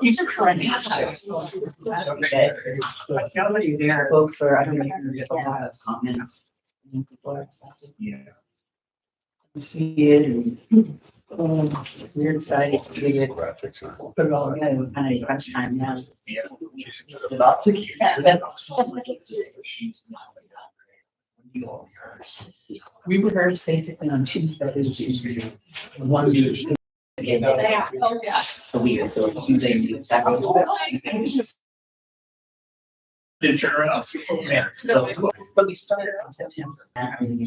You should correct. Nobody there, folks, or I don't know if you get a lot of comments. Yeah. We see it and we're excited to see it. Put it all together, we're kind of crunch time now. Yeah. About to. We rehearsed basically on Tuesday. One meeting. Oh, yeah. A week, so it's Tuesday. Didn't turn around. Yeah. So, but we started on September. And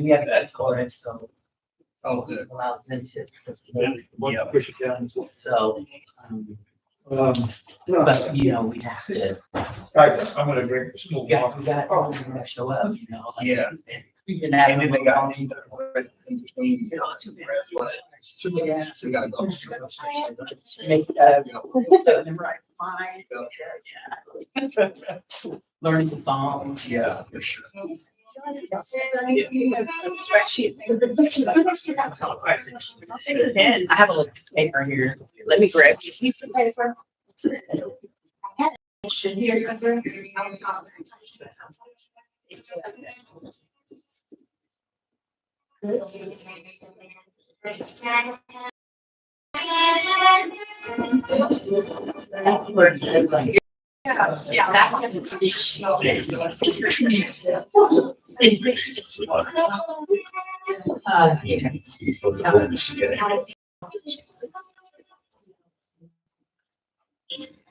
we have that chorus, so Oh, it allows them to. yeah. Push it down. So, Um, but you know, we have to, I'm gonna drink this. we got to show up, you know. Like, Yeah. We've been having. And then they got. So we gotta go. Make, right, fine. Learning the song. Yeah, for sure. I have a little paper here. Let me grab you. Piece of paper. Yeah, that one.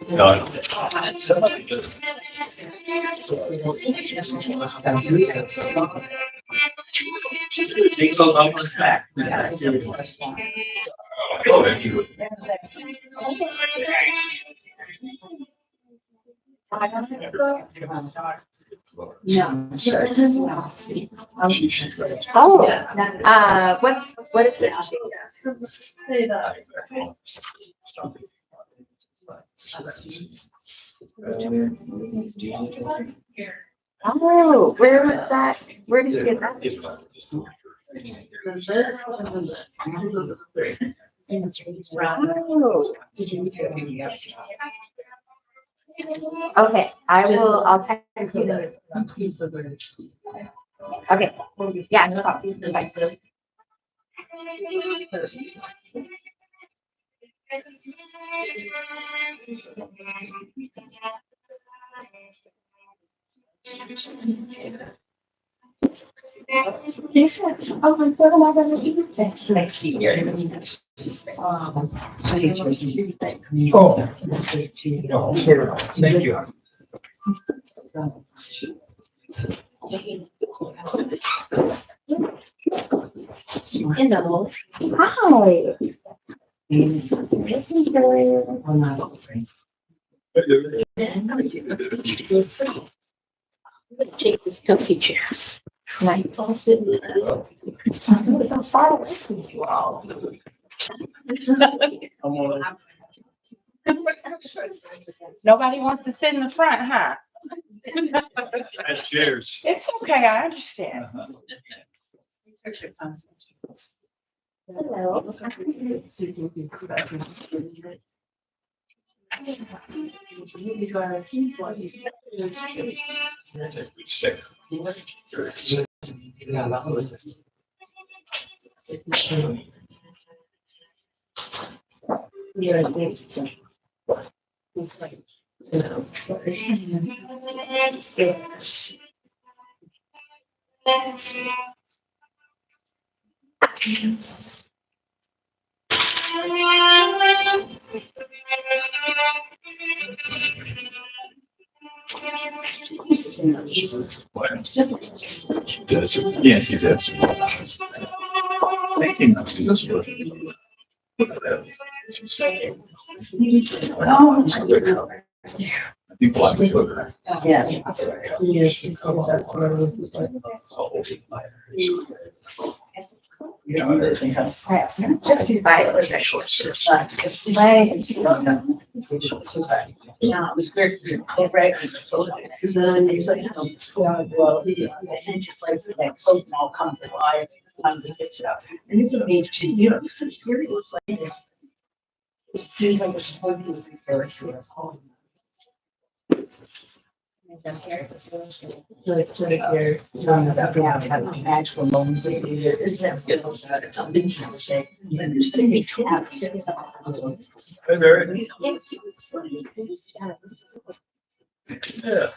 No, sure. Oh, what is it? Oh, where was that? Where did you get that? Okay, I'll text you the. Okay, yeah, no problem. Bye. Oh my God, am I gonna do this next year? Oh. Thank you. Hello. Hi. Take this comfy chair. Nice. I'm so far away from you all. Nobody wants to sit in the front, huh? Cheers. It's okay, I understand. Hello. Yes, he does. Thank you. I think black cooker. Yeah. Yeah, it was great. And just like that, so now comes alive. And it's amazing, you know, so here it was like, it seems like it's going to be very short. So here, have actual loans. It's that still, something to say. And there's so many tabs. Hey, there. Yeah.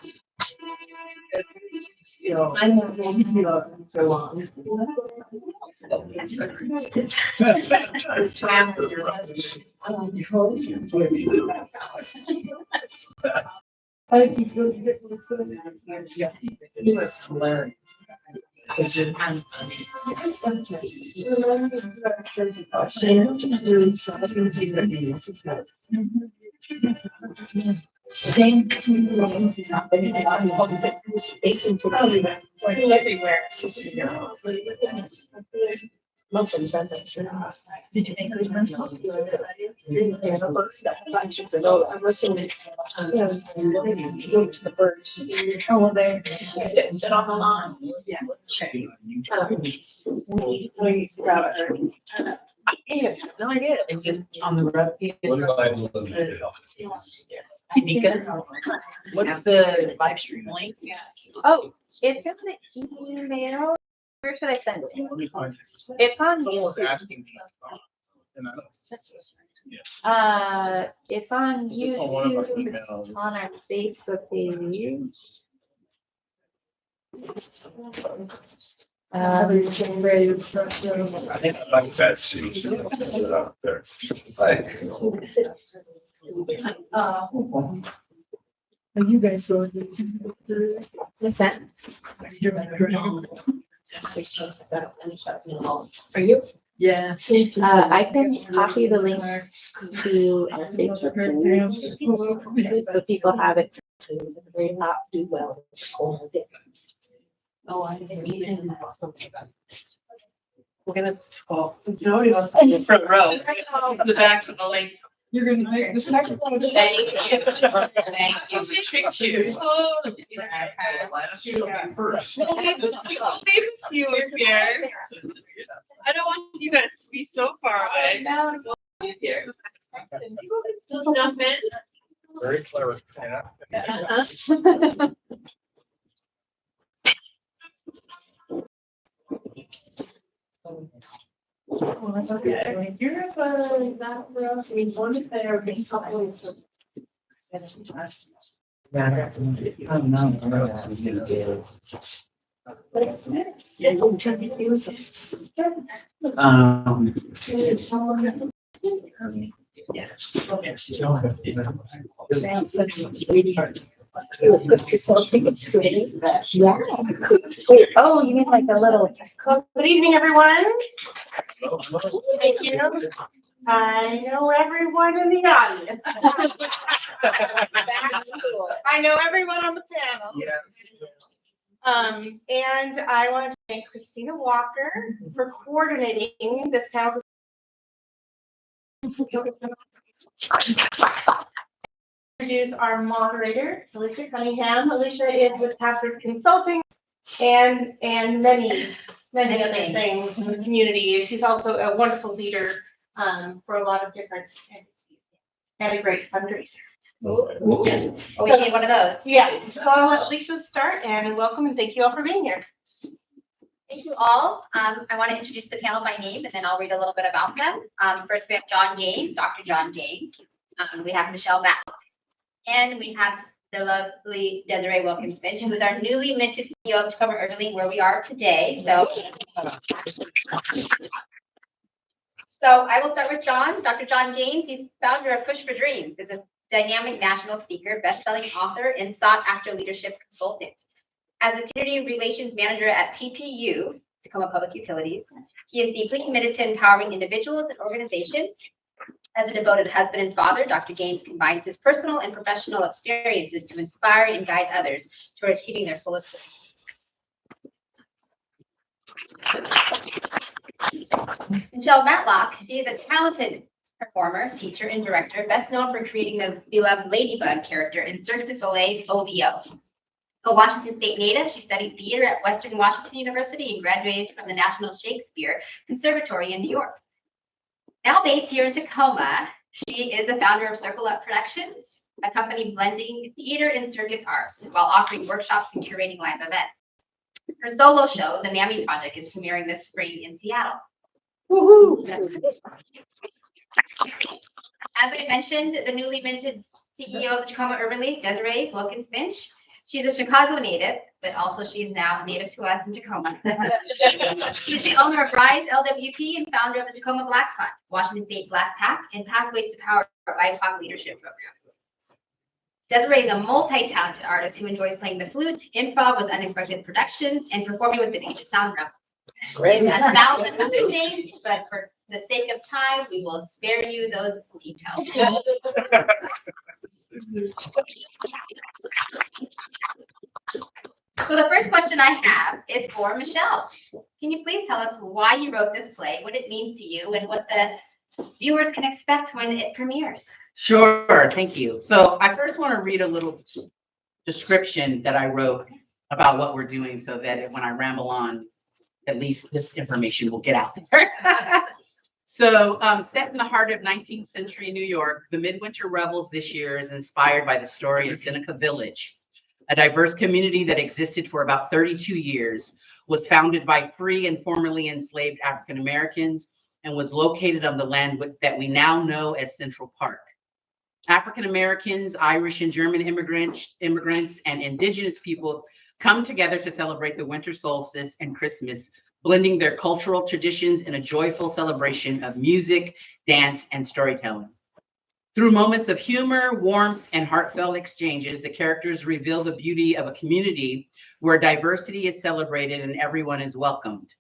You know, I'm not going to be so long. He was hilarious. Same. Everywhere. Monthly transaction. Did you make good money? So I'm listening. Go to the birds. Oh, they sit on the lawn. Yeah. No idea. It's just on the road. What do I do? What's the live stream link? Oh, it's in the email. Where should I send it? It's on Someone's YouTube. asking me. And I don't. It's on It's on one of our YouTube, emails. it's on our Facebook page. I think I like that seat. Out there. Are you guys going? What's that? Are you? Yeah. I can copy the link to our Facebook page, so people have it. Very top, do well. Oh, I see. We're gonna, oh, Jody wants to be in the front row. The back of the link. You're gonna make this next one. Thank you. Thank you. Oh, first. You were here. I don't want you guys to be so far away. Here. People can still jump in. Very clever. Yeah. Well, that's okay. You're not for us, we wanted there, being something. Tickets to it. Yeah. Oh, you mean like a little. Good evening, everyone. Thank you. I know everyone in the audience. That's cool. I know everyone on the panel. And I want to thank Kristina Walker for coordinating this panel. Introduce our moderator, Aleecia Cunningham. Aleecia is with Taproot Consulting and many other things in the community. She's also a wonderful leader for a lot of different entities and a great fundraiser. Oh, we need one of those. Yeah, so I'll let Aleecia start and welcome and thank you all for being here. Thank you all. I want to introduce the panel by name and then I'll read a little bit about them. First we have John Gaines, Dr. John Gaines. We have Michelle Matlock. And we have the lovely Desiree Wilkins Finch, who is our newly minted CEO of Tacoma Irving, where we are today. So I will start with John, Dr. John Gaines. He's founder of Push for Dreams. It's a dynamic national speaker, best-selling author, and sought-after leadership consultant. As a community relations manager at TPU, Tacoma Public Utilities, he is deeply committed to empowering individuals and organizations. As a devoted husband and father, Dr. Gaines combines his personal and professional experiences to inspire and guide others toward achieving their fullest potential. Michelle Matlock, she is a talented performer, teacher, and director, best known for creating the beloved Ladybug character in Cirque du Soleil's OVO. A Washington State native, she studied theater at Western Washington University and graduated from the National Shakespeare Conservatory in New York. Now based here in Tacoma, she is the founder of Circle Up Productions, a company blending theater and circus arts while offering workshops and curating live events. Her solo show, The Mammy Project, is premiering this spring in Seattle. Woohoo! As I mentioned, the newly minted CEO of the Tacoma Urban League, Desiree Wilkins Finch. She's a Chicago native, but also she's now native to us in Tacoma. She's the owner of Rise LWP and founder of the Tacoma Black Fund, Washington State Black PAC, and Pathways to Power BIPOC Leadership Program. Desiree is a multi-talented artist who enjoys playing the flute, improv with unexpected productions, and performing with the Puget Sound Revels. Great. Has 1,000 other things, but for the sake of time, we will spare you those details. So the first question I have is for Michelle. Can you please tell us why you wrote this play, what it means to you, and what the viewers can expect when it premieres? Sure, thank you. So I first want to read a little description that I wrote about what we're doing so that when I ramble on, at least this information will get out there. So set in the heart of 19th century New York, the Midwinter Revels this year is inspired by the story of Seneca Village, a diverse community that existed for about 32 years, was founded by free and formerly enslaved African Americans, and was located on the land that we now know as Central Park. African Americans, Irish and German immigrants, and indigenous people come together to celebrate the winter solstice and Christmas, blending their cultural traditions in a joyful celebration of music, dance, and storytelling. Through moments of humor, warmth, and heartfelt exchanges, the characters reveal the beauty of a community where diversity is celebrated and everyone is welcomed.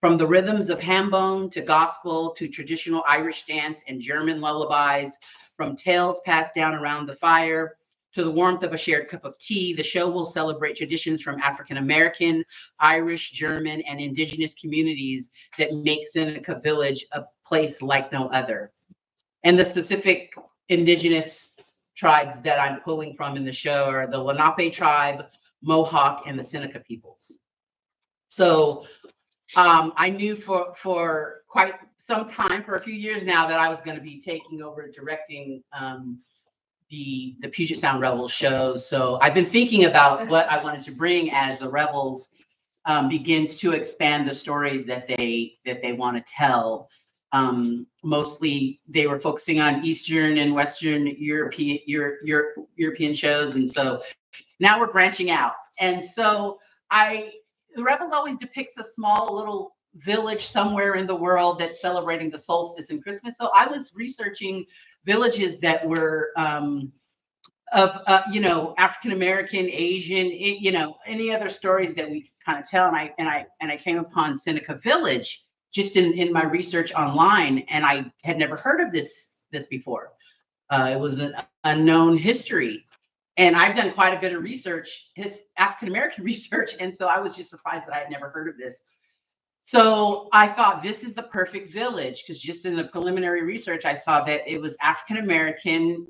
From the rhythms of hambone to gospel to traditional Irish dance and German lullabies, from tales passed down around the fire to the warmth of a shared cup of tea, the show will celebrate traditions from African American, Irish, German, and indigenous communities that make Seneca Village a place like no other. And the specific indigenous tribes that I'm pulling from in the show are the Lenape tribe, Mohawk, and the Seneca peoples. So I knew for quite some time, for a few years now, that I was going to be taking over directing the Puget Sound Revels shows. So I've been thinking about what I wanted to bring as the Revels begins to expand the stories that they want to tell. Mostly they were focusing on Eastern and Western European shows, and so now we're branching out. And so the Revels always depicts a small little village somewhere in the world that's celebrating the solstice and Christmas. So I was researching villages that were African American, Asian, any other stories that we kind of tell. And I came upon Seneca Village just in my research online, and I had never heard of this before. It was an unknown history. And I've done quite a bit of research, African American research, and so I was just surprised that I had never heard of this. So I thought this is the perfect village, because just in the preliminary research, I saw that it was African American,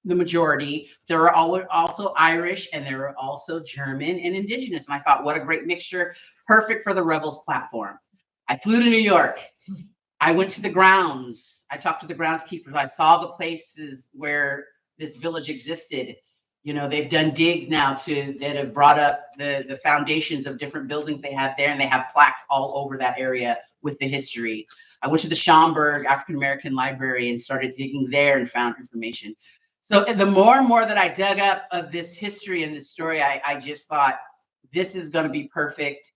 the majority. There were also Irish, and there were also German and indigenous. And I thought, what a great mixture, perfect for the Revels platform. I flew to New York. I went to the grounds. I talked to the groundskeepers. I saw the places where this village existed. They've done digs now that have brought up the foundations of different buildings they have there, and they have plaques all over that area with the history. I went to the Schaumburg African American Library and started digging there and found information. So the more and more that I dug up of this history and this story, I just thought this is going to be perfect.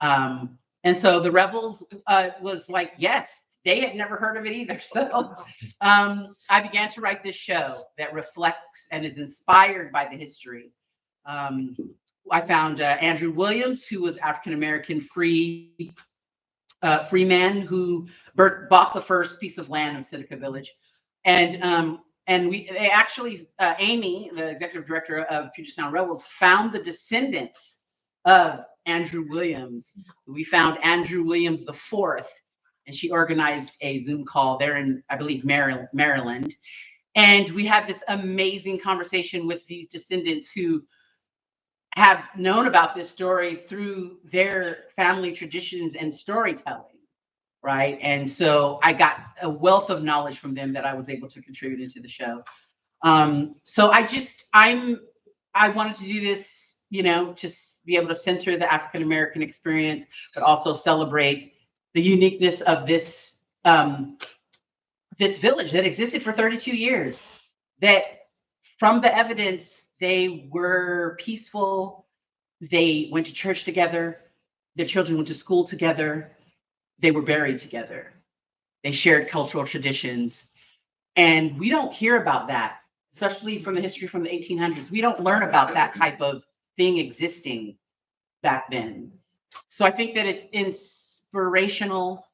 And so the Revels was like, yes. They had never heard of it either. So I began to write this show that reflects and is inspired by the history. I found Andrew Williams, who was African-American freeman who bought the first piece of land of Seneca Village. And they actually, Amy, the executive director of Puget Sound Revels, found the descendants of Andrew Williams. We found Andrew Williams the fourth. And she organized a Zoom call there in, I believe, Maryland. And we had this amazing conversation with these descendants who have known about this story through their family traditions and storytelling, right? And so I got a wealth of knowledge from them that I was able to contribute into the show. So I wanted to do this, you know, to be able to center the African American experience, but also celebrate the uniqueness of this this village that existed for 32 years. That from the evidence, they were peaceful. They went to church together. Their children went to school together. They were buried together. They shared cultural traditions. And we don't hear about that, especially from the history from the 1800s. We don't learn about that type of thing existing back then. So I think that it's inspirational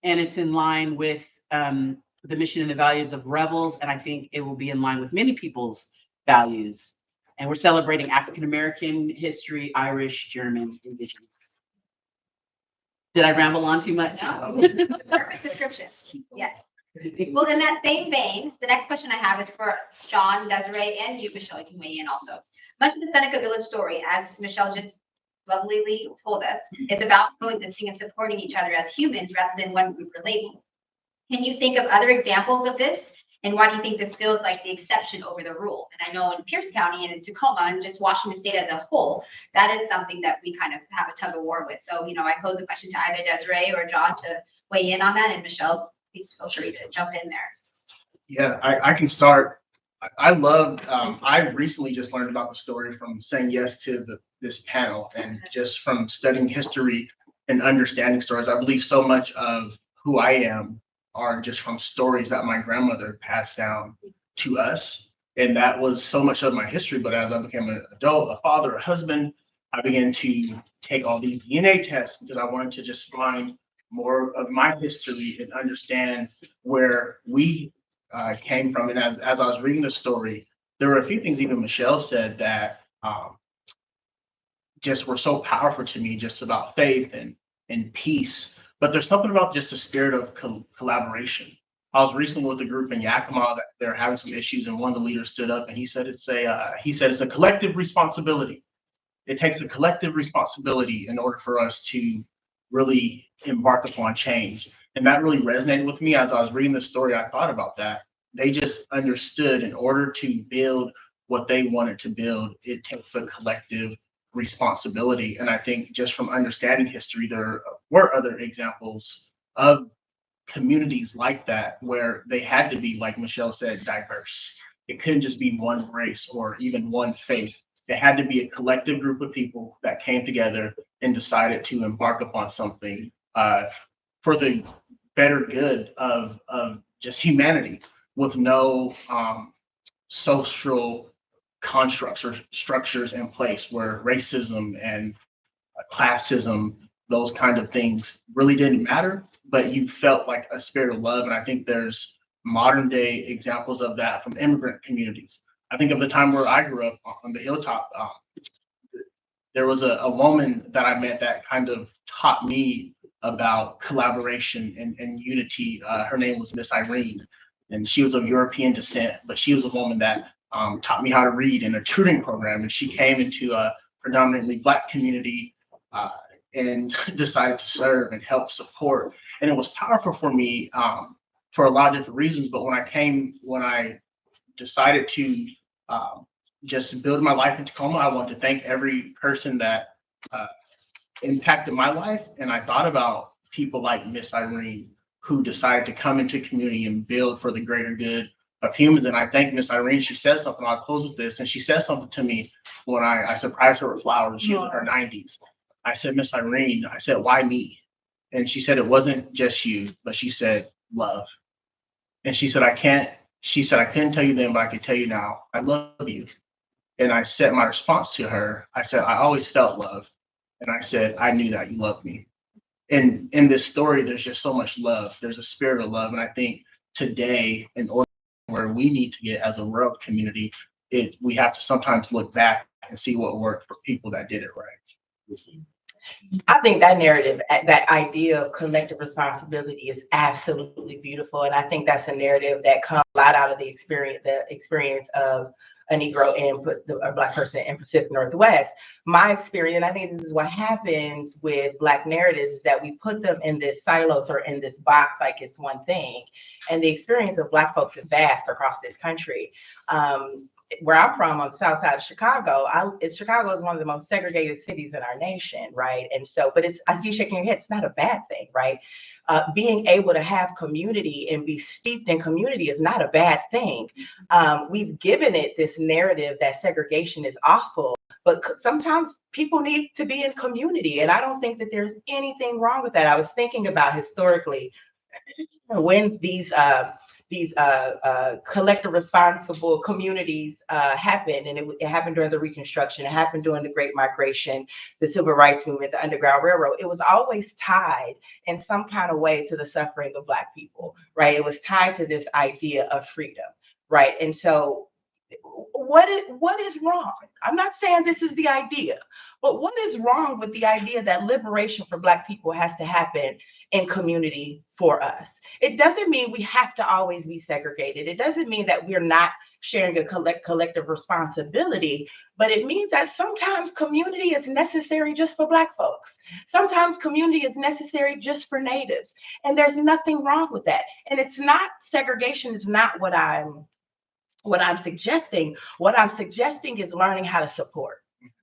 and it's in line with the mission and the values of Revels. And I think it will be in line with many people's values. And we're celebrating African American history, Irish, German, Indigenous. Did I ramble on too much? No. Perfect description. Yes. Well, in that same vein, the next question I have is for John, Desiree, and you, Michelle. You can weigh in also. Much of the Seneca Village story, as Michelle just lovelyly told us, is about coexisting and supporting each other as humans rather than one group or label. Can you think of other examples of this? And why do you think this feels like the exception over the rule? And I know in Pierce County and in Tacoma and just Washington State as a whole, that is something that we kind of have a tug of war with. So, you know, I pose the question to either Desiree or John to weigh in on that. And Michelle, please feel free to jump in there. Yeah, I can start. I loved, I recently just learned about the story from saying yes to this panel and just from studying history and understanding stories. I believe so much of who I am are just from stories that my grandmother passed down to us. And that was so much of my history. But as I became an adult, a father, a husband, I began to take all these DNA tests because I wanted to just find more of my history and understand where we came from. And as I was reading the story, there were a few things even Michelle said that just were so powerful to me, just about faith and peace. But there's something about just the spirit of collaboration. I was recently with a group in Yakima that they're having some issues, and one of the leaders stood up and he said it's a collective responsibility. It takes a collective responsibility in order for us to really embark upon change. And that really resonated with me. As I was reading the story, I thought about that. They just understood in order to build what they wanted to build, it takes a collective responsibility. And I think just from understanding history, there were other examples of communities like that where they had to be, like Michelle said, diverse. It couldn't just be one race or even one faith. It had to be a collective group of people that came together and decided to embark upon something for the better good of just humanity, with no social constructs or structures in place where racism and classism, those kind of things really didn't matter, but you felt like a spirit of love. And I think there's modern day examples of that from immigrant communities. I think of the time where I grew up on the Hilltop, there was a woman that I met that kind of taught me about collaboration and unity. Her name was Miss Irene, and she was of European descent, but she was a woman that taught me how to read in a tutoring program. And she came into a predominantly Black community and decided to serve and help support. And it was powerful for me for a lot of different reasons. But when I decided to just build my life in Tacoma, I want to thank every person that impacted my life. And I thought about people like Miss Irene, who decided to come into community and build for the greater good of humans. And I thank Miss Irene. She said something, I'll close with this. And she said something to me when I surprised her with flowers. She was in her 90s. I said, Miss Irene, I said, why me? And she said, it wasn't just you, but she said, love. And she said, I couldn't tell you then, but I can tell you now, I love you. And I said, my response to her, I said, I always felt love. And I said, I knew that you loved me. And in this story, there's just so much love. There's a spirit of love. And I think today, in order where we need to get as a world community, we have to sometimes look back and see what worked for people that did it right. I think that narrative, that idea of collective responsibility is absolutely beautiful. And I think that's a narrative that comes a lot out of the experience of a Negro and a Black person in Pacific Northwest. My experience, and I think this is what happens with Black narratives, is that we put them in this silos or in this box like it's one thing. And the experience of Black folks is vast across this country. Where I'm from, on the south side of Chicago, Chicago is one of the most segregated cities in our nation, right? And so, but I see you shaking your head, it's not a bad thing, right? Being able to have community and be steeped in community is not a bad thing. We've given it this narrative that segregation is awful, but sometimes people need to be in community. And I don't think that there's anything wrong with that. I was thinking about historically when these collective responsible communities happened, and it happened during the Reconstruction, it happened during the Great Migration, the Civil Rights Movement, the Underground Railroad. It was always tied in some kind of way to the suffering of Black people, right? It was tied to this idea of freedom, right? And so what is wrong? I'm not saying this is the idea, but what is wrong with the idea that liberation for Black people has to happen in community for us? It doesn't mean we have to always be segregated. It doesn't mean that we're not sharing a collective responsibility, but it means that sometimes community is necessary just for Black folks. Sometimes community is necessary just for Natives. And there's nothing wrong with that. And it's not, segregation is not what I'm suggesting. What I'm suggesting is learning how to support.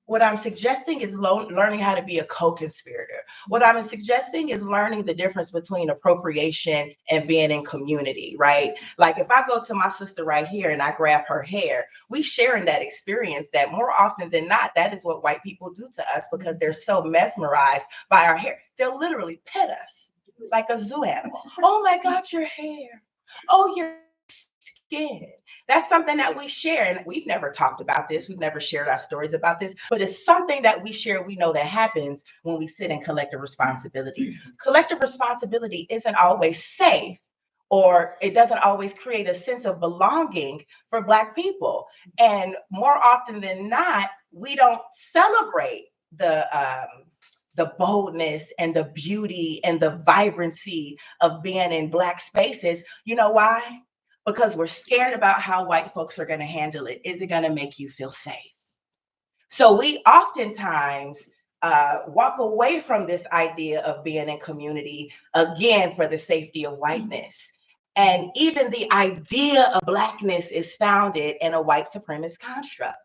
What I'm suggesting is learning how to be a co-conspirator. What I'm suggesting is learning the difference between appropriation and being in community, right? Like if I go to my sister right here and I grab her hair, we share in that experience that more often than not, that is what white people do to us because they're so mesmerized by our hair. They'll literally pet us like a zoo animal. Oh my God, your hair. Oh, your skin. That's something that we share, and we've never talked about this. We've never shared our stories about this, but it's something that we share. We know that happens when we sit in collective responsibility. Collective responsibility isn't always safe, or it doesn't always create a sense of belonging for Black people. And more often than not, we don't celebrate the boldness and the beauty and the vibrancy of being in Black spaces. You know why? Because we're scared about how white folks are going to handle it. Is it going to make you feel safe? So we oftentimes walk away from this idea of being in community, again, for the safety of whiteness. And even the idea of Blackness is founded in a white supremacist construct.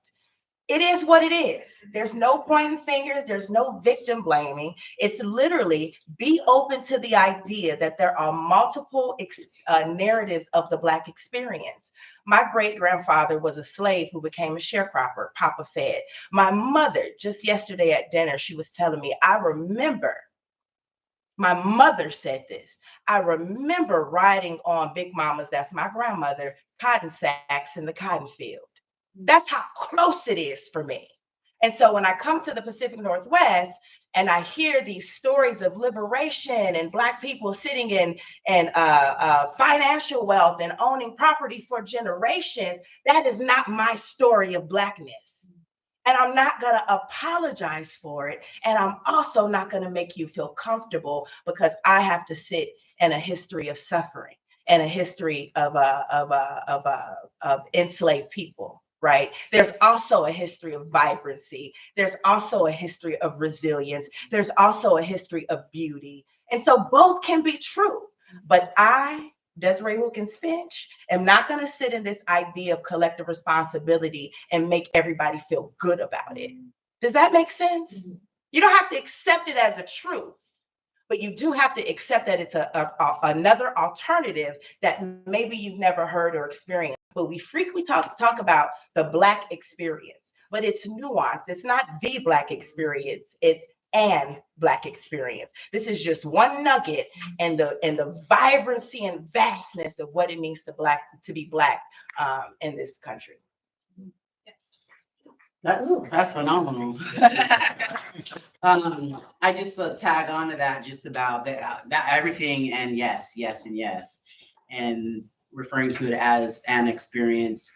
It is what it is. There's no pointing fingers. There's no victim blaming. It's literally be open to the idea that there are multiple narratives of the Black experience. My great-grandfather was a slave who became a sharecropper, Papa fed. My mother, just yesterday at dinner, she was telling me, I remember, my mother said this, I remember riding on Big Mama's, that's my grandmother, cotton sacks in the cotton field. That's how close it is for me. And so when I come to the Pacific Northwest and I hear these stories of liberation and Black people sitting in financial wealth and owning property for generations, that is not my story of Blackness. And I'm not going to apologize for it. And I'm also not going to make you feel comfortable because I have to sit in a history of suffering and a history of enslaved people. Right? There's also a history of vibrancy. There's also a history of resilience. There's also a history of beauty. And so both can be true. But I, Desiree Wilkins Finch, am not going to sit in this idea of collective responsibility and make everybody feel good about it. Does that make sense? You don't have to accept it as a truth, but you do have to accept that it's another alternative that maybe you've never heard or experienced. But we frequently talk about the Black experience, but it's nuanced. It's not the Black experience. It's an Black experience. This is just one nugget and the vibrancy and vastness of what it means to be Black in this country. That's phenomenal. I just tag on to that just about that everything and yes, and yes. And referring to it as an experience,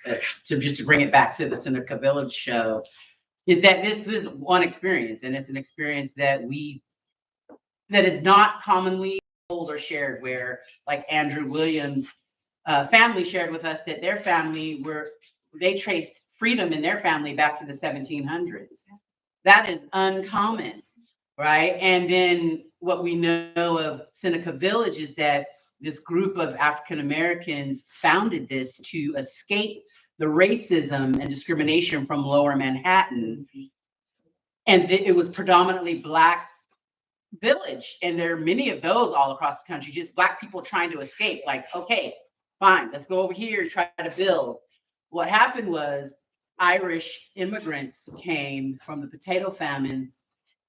to bring it back to the Seneca Village show, is that this is one experience, and it's an experience that is not commonly told or shared, where like Andrew Williams' family shared with us that their family they traced freedom in their family back to the 1700s. That is uncommon, right? And then what we know of Seneca Village is that this group of African Americans founded this to escape the racism and discrimination from Lower Manhattan. And it was predominantly Black village. And there are many of those all across the country, just Black people trying to escape. Like, okay, fine, let's go over here, try to build. What happened was Irish immigrants came from the potato famine,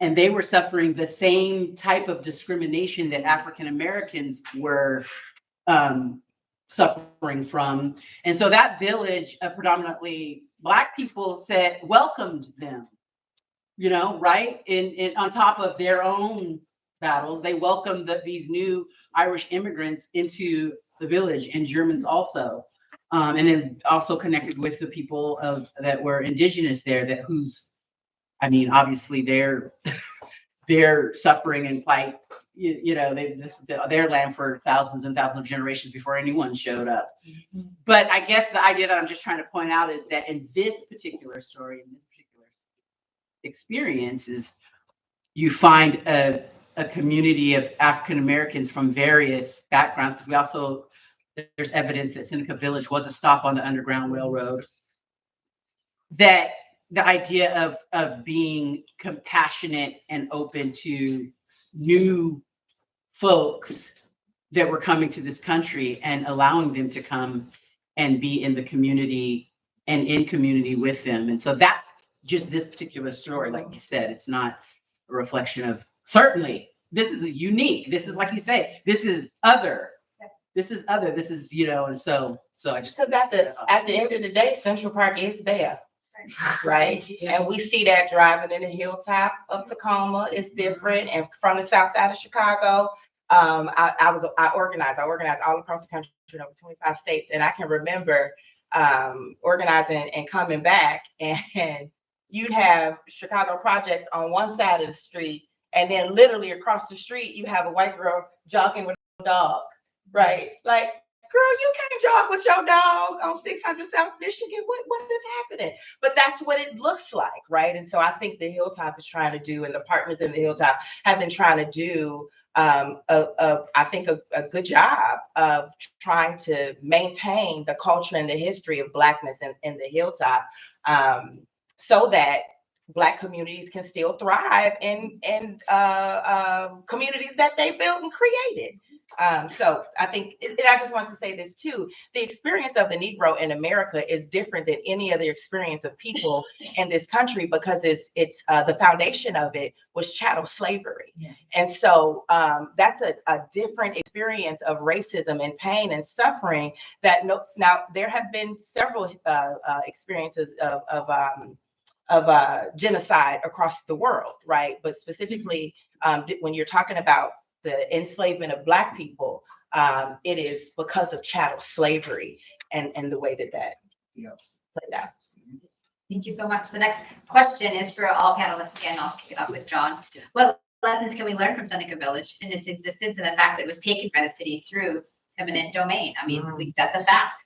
and they were suffering the same type of discrimination that African Americans were suffering from. And so that village of predominantly Black people welcomed them, right? On top of their own battles, they welcomed these new Irish immigrants into the village, and Germans also. And then also connected with the people that were indigenous there, obviously they're suffering and plight. This is their land for thousands and thousands of generations before anyone showed up. Mm-hmm. But I guess the idea that I'm just trying to point out is that in this particular story, in this particular experience, is you find a community of African Americans from various backgrounds, because there's evidence that Seneca Village was a stop on the Underground Railroad. That the idea of being compassionate and open to new folks that were coming to this country and allowing them to come and be in the community and in community with them. And so that's just this particular story. Like you said, it's not a reflection of, certainly this is unique. This is, like you say, this is other. This is other. This is, and so I just. Because at the end of the day, Central Park is there. Right. And we see that driving in the Hilltop of Tacoma is different. And from the south side of Chicago, I organized all across the country in over 25 states. And I can remember organizing and coming back, and you'd have Chicago projects on one side of the street, and then literally across the street, you have a white girl jogging with a dog, right? Like, girl, you can't jog with your dog on 600 South Michigan. What is happening? But that's what it looks like, right? And so I think the Hilltop is trying to do, and the partners in the Hilltop have been trying to do, I think a good job of trying to maintain the culture and the history of Blackness in the Hilltop, so that Black communities can still thrive in communities that they built and created. So I think, and I just want to say this too, the experience of the Negro in America is different than any other experience of people in this country, because it's the foundation of it was chattel slavery. Yeah. And so that's a different experience of racism and pain and suffering now there have been several experiences of genocide across the world, right? But specifically, when you're talking about the enslavement of Black people, it is because of chattel slavery and the way that played out. Thank you so much. The next question is for all panelists. Again, I'll kick it off with John. What lessons can we learn from Seneca Village and its existence, and the fact that it was taken by the city through eminent domain? I mean, that's a fact.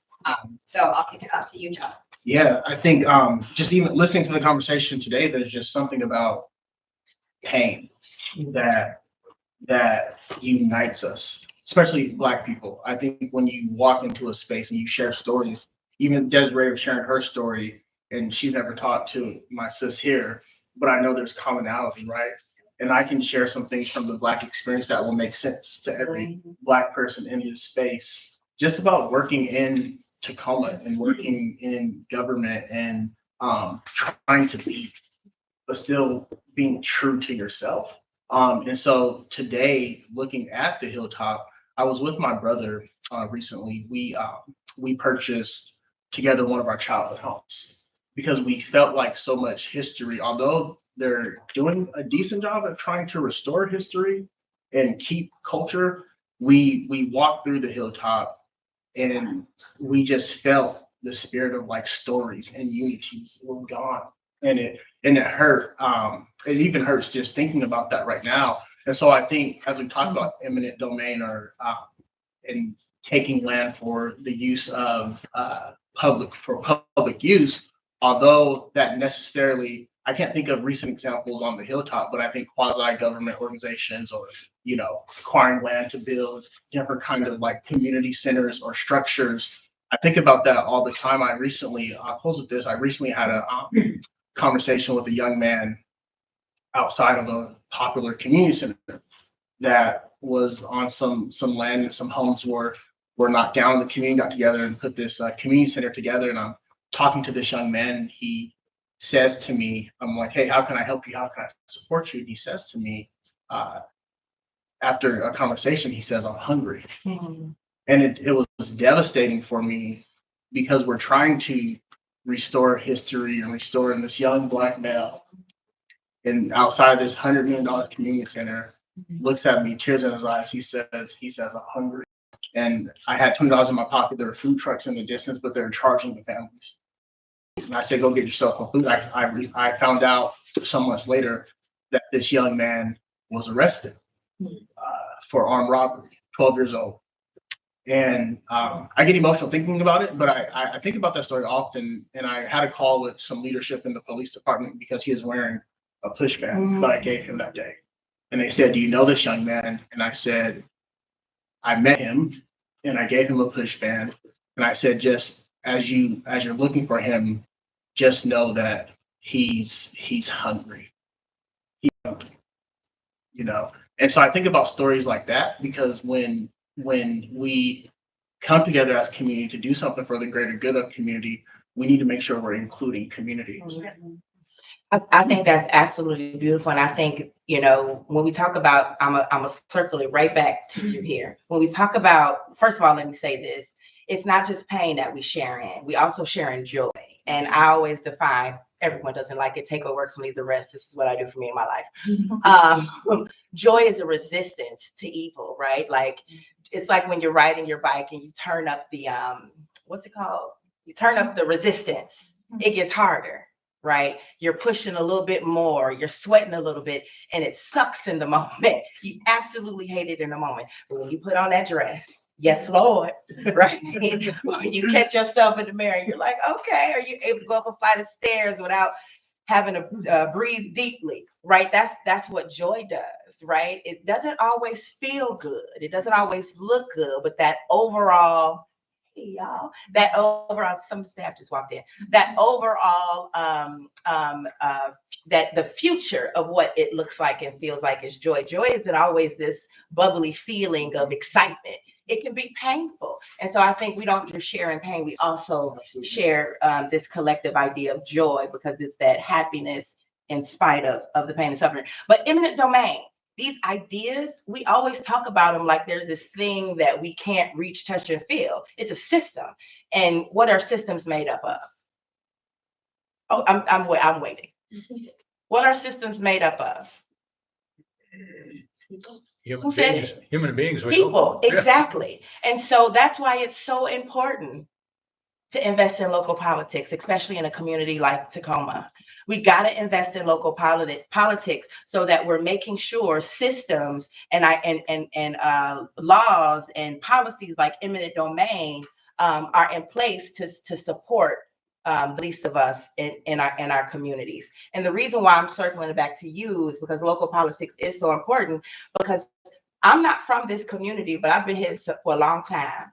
So I'll kick it off to you, John. Yeah, I think just even listening to the conversation today, there's just something about pain that unites us, especially Black people. I think when you walk into a space and you share stories, even Desiree was sharing her story, and she's never talked to my sis here, but I know there's commonality, right? And I can share some things from the Black experience that will make sense to every Black person in this space, just about working in Tacoma and working in government and trying to be, but still being true to yourself. And so today, looking at the Hilltop, I was with my brother recently. We purchased together one of our childhood homes because we felt like so much history, although they're doing a decent job of trying to restore history and keep culture, we walked through the Hilltop and we just felt the spirit of like stories and unities was gone. And and it hurt. It even hurts just thinking about that right now. And so I think as we talk about eminent domain or and taking land for the use of public use, although that necessarily, I can't think of recent examples on the Hilltop, but I think quasi-government organizations or, acquiring land to build different kind of like community centers or structures. I think about that all the time. I'll close with this. I recently had a conversation with a young man outside of a popular community center that was on some land, and some homes were knocked down. The community got together and put this community center together. And I'm talking to this young man, and he says to me, I'm like, hey, how can I help you? How can I support you? And he says to me, after a conversation, he says, I'm hungry. And it was devastating for me because we're trying to restore history and restore this young Black male. And outside this $100 million community center, looks at me, tears in his eyes. He says, I'm hungry. And I had $20 in my pocket. There were food trucks in the distance, but they're charging the families. And I said, go get yourself some food. I found out some months later that this young man was arrested for armed robbery, 12 years old. And I get emotional thinking about it, but I think about that story often. And I had a call with some leadership in the police department because he was wearing a pushband that I gave him that day. And they said, do you know this young man? And I said, I met him and I gave him a pushband. And I said, just as you're looking for him, just know that he's hungry. He's hungry, And so I think about stories like that because when we come together as community to do something for the greater good of community, we need to make sure we're including community. I think that's absolutely beautiful. And I think, when we talk about, I'm a circle it right back to you here. When we talk about, first of all, let me say this. It's not just pain that we share in. We also share in joy. And I always define, everyone doesn't like it, take what works and leave the rest. This is what I do for me in my life. Joy is a resistance to evil, right? Like, it's like when you're riding your bike and you turn up the, what's it called? You turn up the resistance. It gets harder. Right? You're pushing a little bit more, you're sweating a little bit, and it sucks in the moment. You absolutely hate it in the moment. But when you put on that dress, yes, Lord, right? When you catch yourself in the mirror, you're like, okay, are you able to go up a flight of stairs without having to breathe deeply, right? That's what joy does, right? It doesn't always feel good. It doesn't always look good, but that overall, hey y'all, that overall, some staff just walked in, that overall, that the future of what it looks like and feels like is joy. Joy isn't always this bubbly feeling of excitement. It can be painful. And so I think we don't just share in pain, we also share this collective idea of joy because it's that happiness in spite of the pain and suffering. But eminent domain, these ideas, we always talk about them like there's this thing that we can't reach, touch, and feel. It's a system. And what are systems made up of? Oh, I'm waiting. What are systems made up of? Human beings. People, exactly. And so that's why it's so important to invest in local politics, especially in a community like Tacoma. We got to invest in local politics so that we're making sure systems and laws and policies like eminent domain are in place to support the least of us in our communities. And the reason why I'm circling it back to you is because local politics is so important, because I'm not from this community, but I've been here for a long time,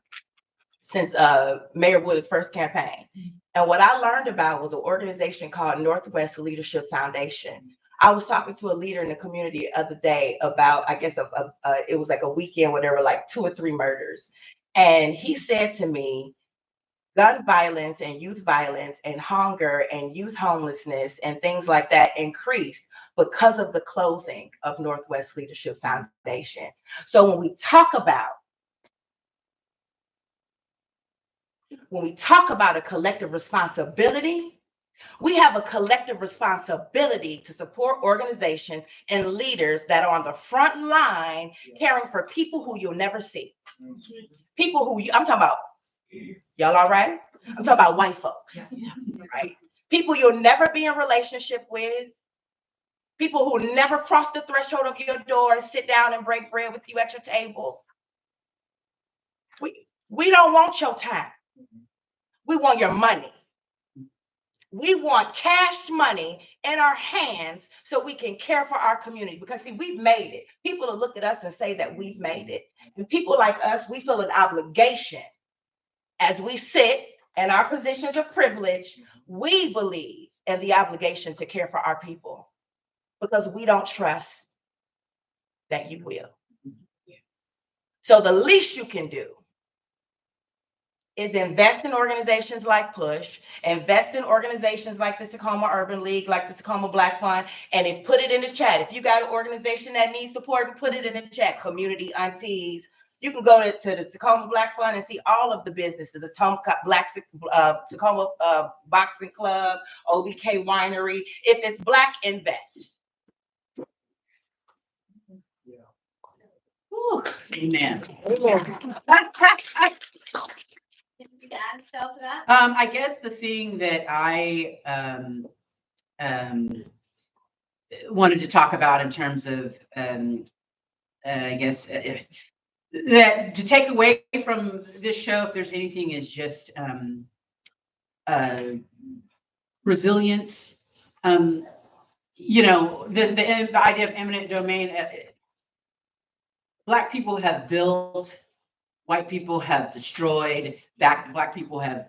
since Mayor Wood's first campaign. And what I learned about was an organization called Northwest Leadership Foundation. I was talking to a leader in the community the other day about, I guess, it was like a weekend where there were like 2 or 3 murders. And he said to me, gun violence and youth violence and hunger and youth homelessness and things like that increased because of the closing of Northwest Leadership Foundation. So when we talk about a collective responsibility, we have a collective responsibility to support organizations and leaders that are on the front line caring for people who you'll never see. People who I'm talking about, y'all all right? I'm talking about white folks, right? people you'll never be in relationship with, people who never cross the threshold of your door and sit down and break bread with you at your table. We don't want your time. We want your money. We want cash money in our hands so we can care for our community. Because see, we've made it. People will look at us and say that we've made it. And people like us, we feel an obligation as we sit in our positions of privilege. We believe in the obligation to care for our people because we don't trust that you will. So the least you can do is invest in organizations like PUSH, invest in organizations like the Tacoma Urban League, like the Tacoma Black Fund, and put it in the chat. If you got an organization that needs support, put it in the chat. Community aunties. You can go to the Tacoma Black Fund and see all of the businesses, the Tacoma Boxing Club, OBK Winery. If it's Black, invest. Whew, amen. I guess the thing that I wanted to talk about in terms of, I guess, that to take away from this show, if there's anything, is just resilience. You know, the idea of eminent domain. Black people have built, white people have destroyed, Black people have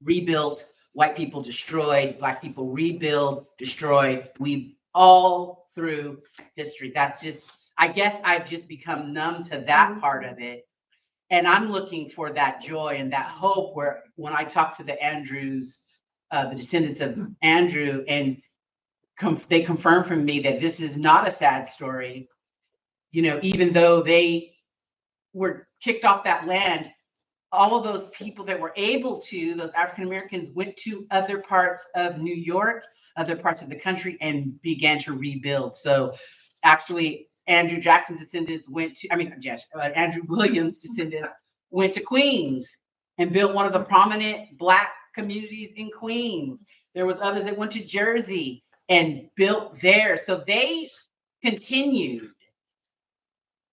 rebuilt, white people destroyed, Black people rebuild, destroy. We all through history. That's just, I guess I've just become numb to that part of it. And I'm looking for that joy and that hope where when I talk to the Andrews, the descendants of Andrew, and they confirm from me that this is not a sad story. You know, even though they were kicked off that land, all of those people that were able to, those African Americans, went to other parts of New York, other parts of the country, and began to rebuild. So actually, Andrew Jackson's descendants went to, Andrew Williams' descendants went to Queens and built one of the prominent Black communities in Queens. There was others that went to Jersey and built there. So they continued.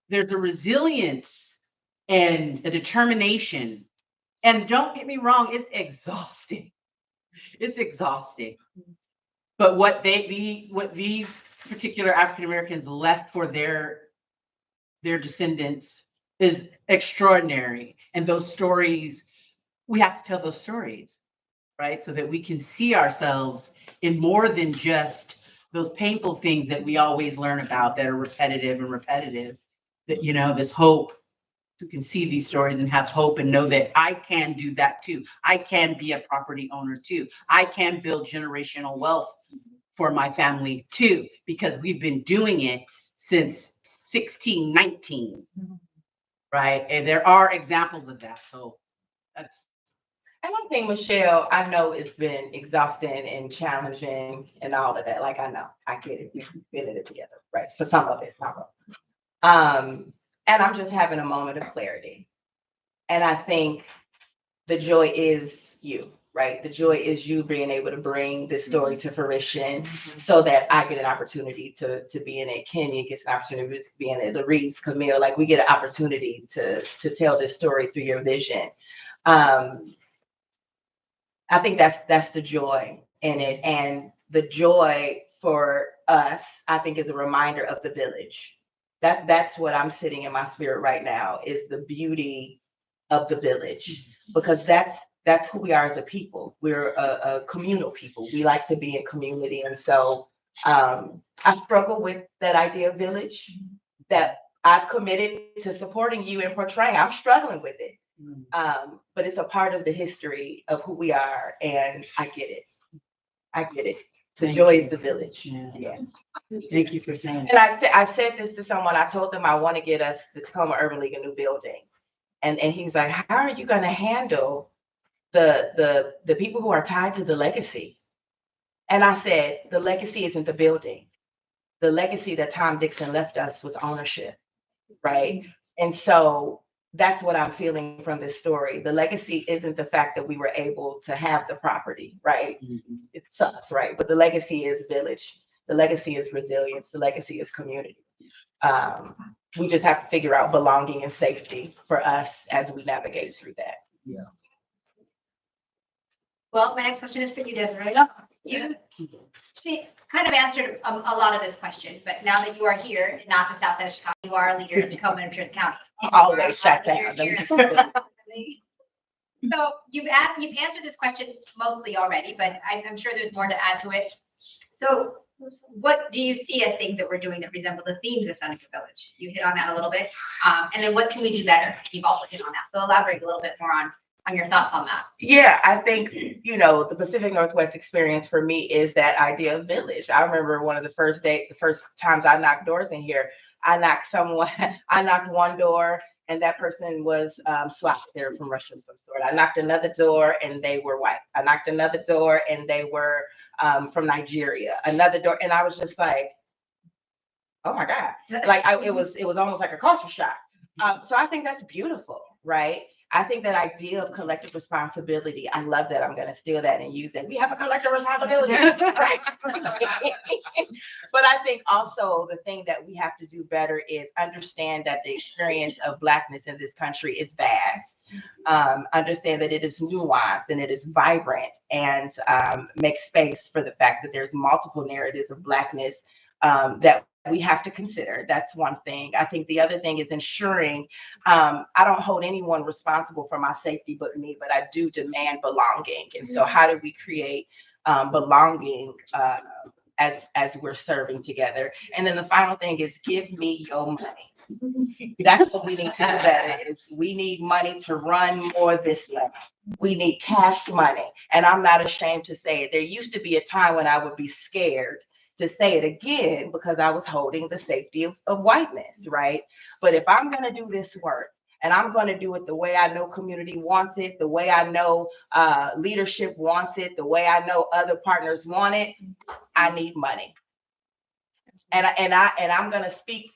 There's a resilience and a determination. And don't get me wrong, it's exhausting. It's exhausting. But what these particular African Americans left for their descendants is extraordinary. And those stories, we have to tell those stories, right? So that we can see ourselves in more than just those painful things that we always learn about that are repetitive. That, you know, this hope, to conceive these stories and have hope and know that I can do that too. I can be a property owner too. I can build generational wealth for my family too, because we've been doing it since 1619, right? And there are examples of that. So that's. And one thing, Michelle, I know it's been exhausting and challenging and all of that. Like, I know, I get it. We've been in it together, right? For some of it, not all. And I'm just having a moment of clarity. And I think the joy is you, right? The joy is you being able to bring this story to fruition so that I get an opportunity to be in it. Kenya gets an opportunity to be in it. Louise, Camille, like we get an opportunity to tell this story through your vision. I think that's the joy in it. And the joy for us, I think, is a reminder of the village. That's what I'm sitting in my spirit right now, is the beauty of the village, because that's who we are as a people. We're a communal people. We like to be in community. And so I struggle with that idea of village that I've committed to supporting you and portraying. I'm struggling with it. But it's a part of the history of who we are. And I get it. I get it. The joy is the village. Yeah. Thank you for saying And I said this to someone. I told them I want to get us, the Tacoma Urban League, a new building. And he was like, how are you going to handle the people who are tied to the legacy? And I said, the legacy isn't the building. The legacy that Tom Dixon left us was ownership, right? And so that's what I'm feeling from this story. The legacy isn't the fact that we were able to have the property, right? It sucks, right? But the legacy is village. The legacy is resilience. The legacy is community. We just have to figure out belonging and safety for us as we navigate through that. Yeah. Well, my next question is for you, Desiree. You she kind of answered a lot of this question, but now that you are here, not the south side of Chicago, you are a leader of Tacoma and Pierce County. Always shut down. You're here. So you've answered this question mostly already, but I'm sure there's more to add to it. So what do you see as things that we're doing that resemble the themes of Seneca Village? You hit on that a little bit. And then what can we do better? You've also hit on that. So elaborate a little bit more on your thoughts on that. Yeah, I think, the Pacific Northwest experience for me is that idea of village. I remember one of the first times I knocked doors in here, I knocked one door and that person was Slav. They were from Russia of some sort. I knocked another door and they were white. I knocked another door and they were from Nigeria. Another door, and I was just like, oh my God. Like it was almost like a culture shock. So I think that's beautiful, right? I think that idea of collective responsibility, I love that. I'm going to steal that and use it. We have a collective responsibility. Right? But I think also the thing that we have to do better is understand that the experience of Blackness in this country is vast. Understand that it is nuanced and it is vibrant, and make space for the fact that there's multiple narratives of Blackness that we have to consider. That's one thing. I think the other thing is ensuring I don't hold anyone responsible for my safety but me, but I do demand belonging. And so how do we create belonging as we're serving together? And then the final thing is give me your money. That's what we need to do better. Is we need money to run more this way. We need cash money. And I'm not ashamed to say it. There used to be a time when I would be scared to say it again because I was holding the safety of whiteness, right? But if I'm going to do this work and I'm going to do it the way I know community wants it, the way I know leadership wants it, the way I know other partners want it, I need money. And I'm going to speak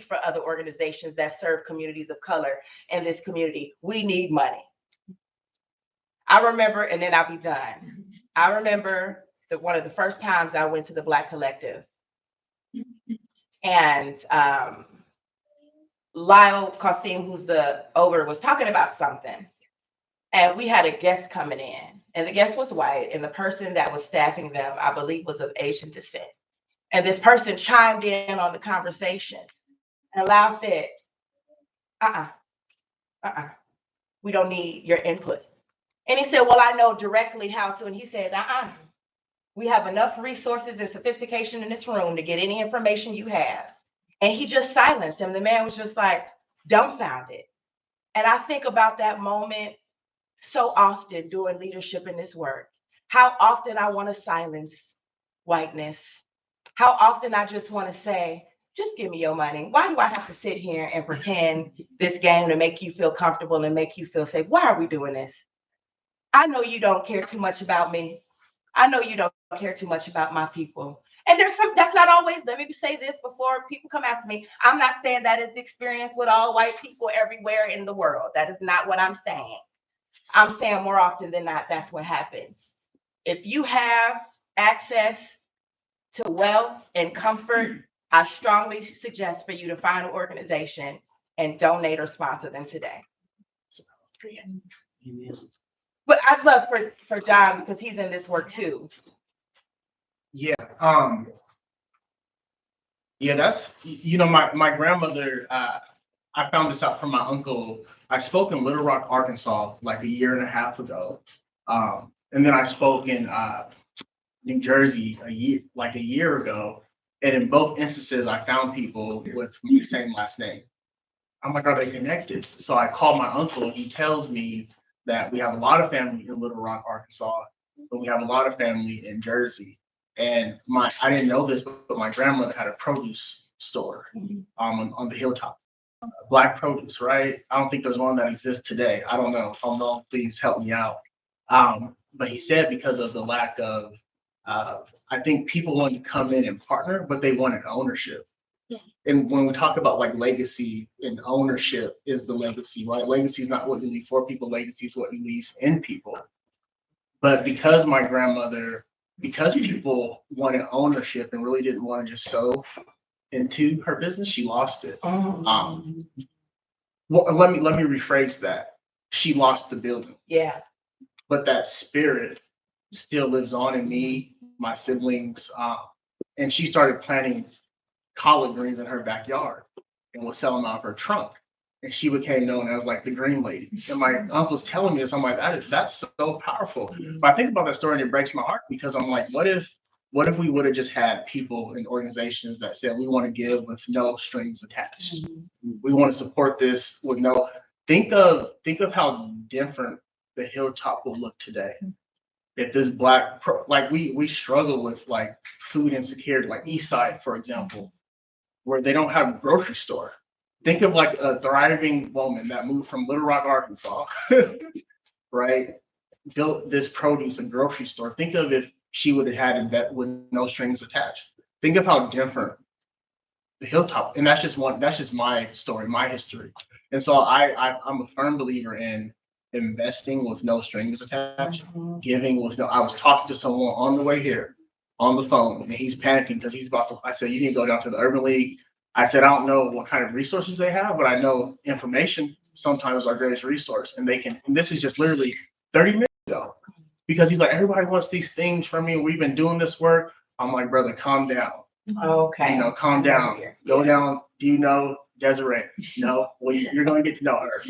for other organizations that serve communities of color in this community. We need money. I remember, and then I'll be done. I remember one of the first times I went to the Black Collective, and Lyle Qasim, who's the over, was talking about something, and we had a guest coming in, and the guest was white, and the person that was staffing them, I believe, was of Asian descent. And this person chimed in on the conversation, and Lyle said, we don't need your input. And he said, well, I know directly how to, and he said, we have enough resources and sophistication in this room to get any information you have. And he just silenced him. The man was just like dumbfounded. And I think about that moment so often doing leadership in this work. How often I want to silence whiteness. How often I just want to say, just give me your money. Why do I have to sit here and pretend this game to make you feel comfortable and make you feel safe? Why are we doing this? I know you don't care too much about me. I know you don't care too much about my people. And that's not always, let me say this before people come after me. I'm not saying that is the experience with all white people everywhere in the world. That is not what I'm saying. I'm saying more often than not, that's what happens. If you have access to wealth and comfort, I strongly suggest for you to find an organization and donate or sponsor them today. But I'd love for John, because he's in this work too. Yeah. That's, my grandmother, I found this out from my uncle. I spoke in Little Rock, Arkansas, like a year and a half ago. And then I spoke in New Jersey a year ago. And in both instances, I found people with the same last name. I'm like, are they connected? So I called my uncle, and he tells me that we have a lot of family in Little Rock, Arkansas, but we have a lot of family in Jersey. And I didn't know this, but my grandmother had a produce store on the Hilltop. Black produce, right? I don't think there's one that exists today. I don't know. If I know, please help me out. But he said because of the lack of, I think people wanted to come in and partner, but they wanted ownership. And when we talk about like legacy and ownership is the legacy, right? Legacy is not what you leave for people. Legacy is what you leave in people. But because my grandmother, because people wanted ownership and really didn't want to just sow into her business, she lost it. Well, let me rephrase that. She lost the building, Yeah. but that spirit still lives on in me, my siblings, and she started planting collard greens in her backyard and was selling off her trunk. And she became known as like the green lady. And my uncle's telling me this, I'm like, that's so powerful. But I think about that story and it breaks my heart because I'm like, what if we would have just had people and organizations that said we want to give with no strings attached? We want to support this with no. Think of how different the Hilltop will look today. If this like we struggle with like food insecurity, like East Side, for example, where they don't have a grocery store. Think of like a thriving woman that moved from Little Rock, Arkansas, right? Built this produce and grocery store. Think of if she would have had that with no strings attached. Think of how different the Hilltop, and that's just my story, my history. And so I'm a firm believer in investing with no strings attached, giving with no. I was talking to someone on the way here on the phone, and he's panicking because he's about to. I said, you need to go down to the Urban League. I said, I don't know what kind of resources they have, but I know information sometimes is our greatest resource, and they can. And this is just literally 30 minutes ago, because he's like, everybody wants these things from me. We've been doing this work. I'm like, brother, calm down. Okay. Calm down. Go down. Do you know Desiree? No. Well, you're going to get to know her.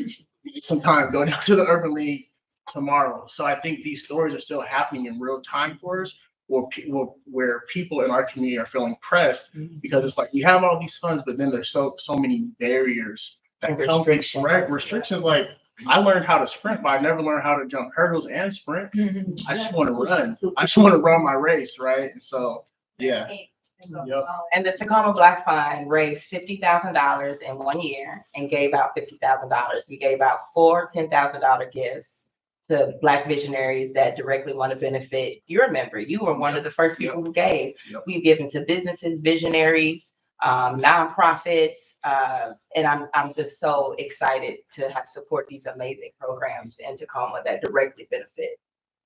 Sometime go down to the Urban League tomorrow. So I think these stories are still happening in real time for us, where people in our community are feeling pressed because it's like we have all these funds, but then there's so many barriers that come with restrictions. Like I learned how to sprint, but I never learned how to jump hurdles and sprint. I just want to run. I just want to run my race, right? And so yeah. Yep. And the Tacoma Black Fund raised $50,000 in 1 year and gave out $50,000. We gave out 4 $10,000 gifts to Black visionaries that directly want to benefit. You remember, you were one of the first people who gave. We've given to businesses, visionaries, nonprofits, and I'm just so excited to have support these amazing programs in Tacoma that directly benefit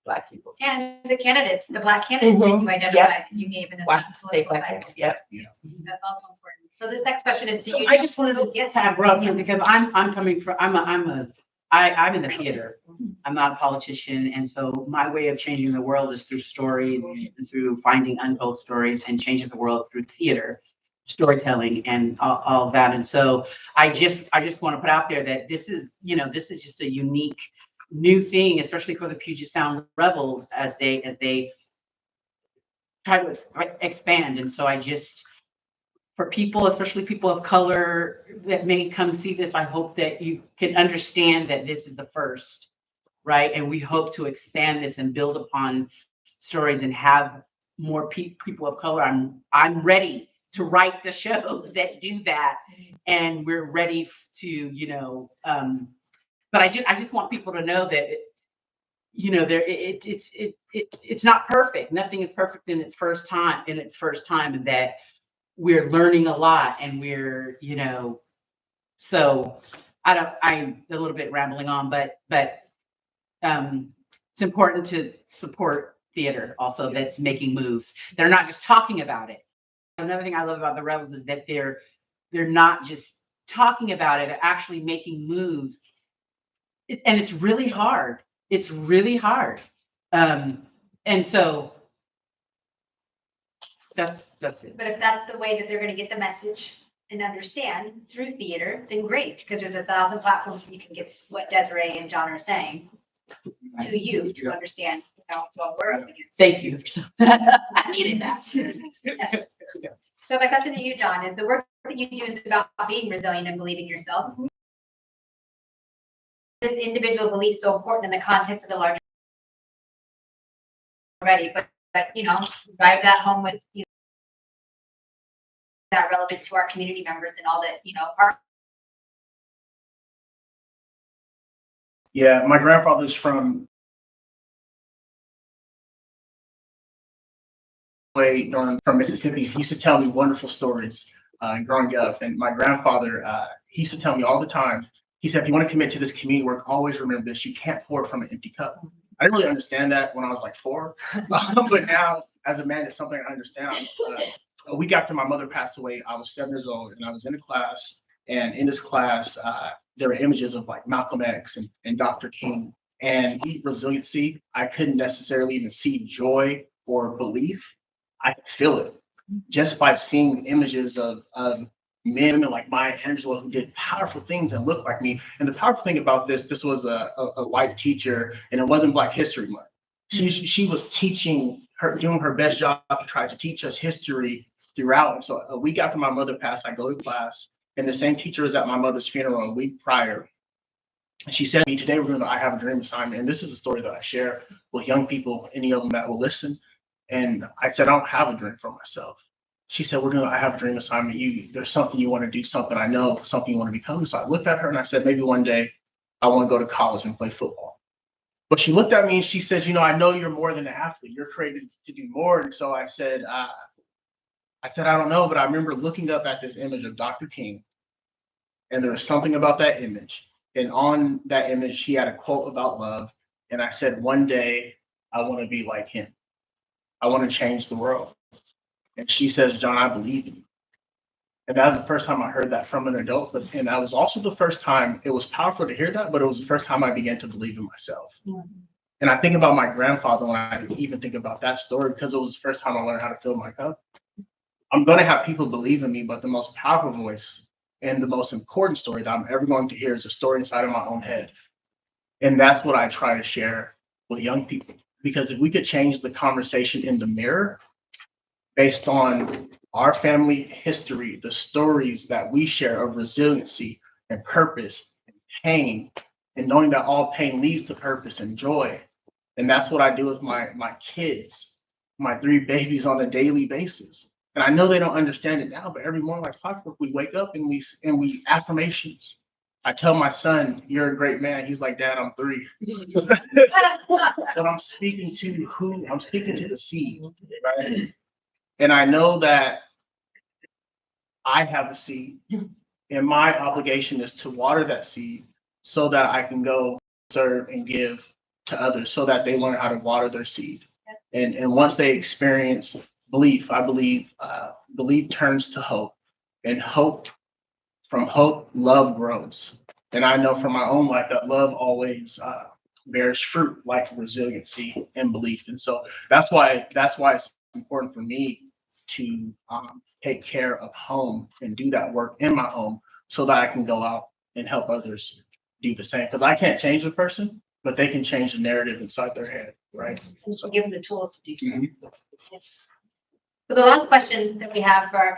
Black people. And the candidates, the Black candidates that you identified, that you gave in the political side. Yep. That's also important. So this next question is to you. I just wanted to tag Rob here because I'm coming from, I'm in the theater. I'm not a politician. And so my way of changing the world is through stories and through finding untold stories and changing the world through theater, storytelling and all of that. And so I just want to put out there that this is just a unique new thing, especially for the Puget Sound Revels as they try to expand. And so for people, especially people of color that may come see this, I hope that you can understand that this is the first, right? And we hope to expand this and build upon stories and have more people of color. I'm ready to write the shows that do that, and we're ready to, but I just want people to know that, it's not perfect. Nothing is perfect in its first time, and that we're learning a lot, and we're, so I'm a little bit rambling on, but it's important to support theater also that's making moves. They're not just talking about it. Another thing I love about the Revels is that they're not just talking about it, they're actually making moves. And it's really hard. It's really hard. And so that's it. But if that's the way that they're going to get the message and understand through theater, then great, because there's 1,000 platforms you can get what Desiree and John are saying to you to understand what we're up against. Thank you. I needed that. So my question to you, John, is the work that you do is about being resilient and believing yourself. This individual belief so important in the context of the larger already, but drive that home with that relevant to our community members and all that Yeah, my grandfather's from Mississippi. He used to tell me wonderful stories growing up. And my grandfather, he used to tell me all the time, he said, if you want to commit to this community work, always remember this, you can't pour from an empty cup. I didn't really understand that when I was like 4, but now as a man, it's something I understand. A week after my mother passed away, I was 7 years old and I was in a class, and in this class, there were images of like Malcolm X and Dr. King. And resiliency, I couldn't necessarily even see joy or belief. I could feel it just by seeing images of men like Maya Angelou who did powerful things and looked like me. And the powerful thing about this was a white teacher, and it wasn't Black History Month. She was doing her best job to try to teach us history throughout. And so a week after my mother passed, I go to class, and the same teacher was at my mother's funeral a week prior. And she said to me, today we're doing the I Have a Dream assignment. And this is a story that I share with young people, any of them that will listen. And I said, I don't have a dream for myself. She said, we're doing the I Have a Dream assignment. There's something you want to do, something I know, something you want to become. So I looked at her and I said, maybe one day I want to go to college and play football. But she looked at me and she said, I know you're more than an athlete. You're created to do more. And so I said, I don't know, but I remember looking up at this image of Dr. King, and there was something about that image. And on that image, he had a quote about love. And I said, one day I want to be like him. I want to change the world. And she says, John, I believe in you. And that was the first time I heard that from an adult. And that was also the first time, it was powerful to hear that, but it was the first time I began to believe in myself. And I think about my grandfather when I even think about that story, because it was the first time I learned how to fill my cup. I'm going to have people believe in me, but the most powerful voice and the most important story that I'm ever going to hear is a story inside of my own head. And that's what I try to share with young people. Because if we could change the conversation in the mirror based on our family history, the stories that we share of resiliency and purpose and pain, and knowing that all pain leads to purpose and joy. And that's what I do with my kids, my 3 babies on a daily basis. And I know they don't understand it now, but every morning, like clockwork, we wake up and we affirmations. I tell my son, you're a great man. He's like, Dad, I'm 3. But I'm speaking to I'm speaking to the seed, right? And I know that I have a seed, and my obligation is to water that seed so that I can go serve and give to others so that they learn how to water their seed. And once they experience belief, I believe belief turns to hope, and from hope, love grows. And I know from my own life that love always bears fruit, like resiliency and belief. And so that's why it's important for me to take care of home and do that work in my home so that I can go out and help others do the same. Because I can't change the person, but they can change the narrative inside their head, right? So give them the tools to do so. So the last question that we have for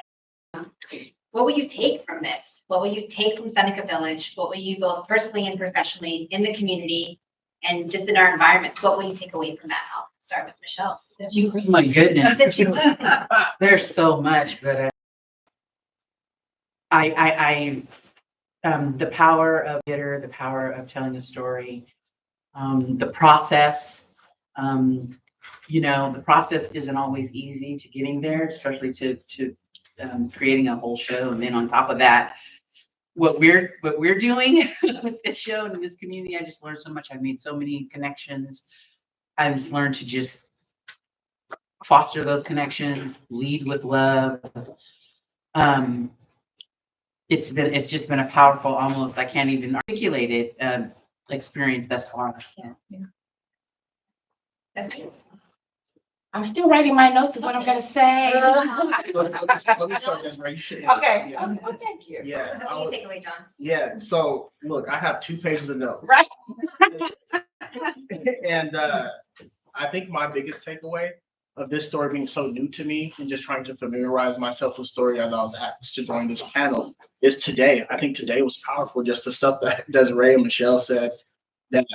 what will you take from this? What will you take from Seneca Village? What will you both personally and professionally in the community and just in our environments? What will you take away from that? I'll start with Michelle. Oh my goodness. There's so much, but the power of theater, the power of telling a story, the process, the process isn't always easy to getting there, especially to creating a whole show. And then on top of that, what we're doing with this show and this community, I just learned so much. I've made so many connections. I just learned to just foster those connections, lead with love. It's just been a powerful, almost, I can't even articulate it, experience thus far. So. That's nice. I'm still writing my notes of what I'm gonna say. Okay. Yeah. Oh, thank you. Yeah. What do you take away, John? Yeah. So look, I have 2 pages of notes. Right. And I think my biggest takeaway of this story being so new to me and just trying to familiarize myself with story as I was asked to join this panel is today. I think today was powerful, just the stuff that Desiree and Michelle said. That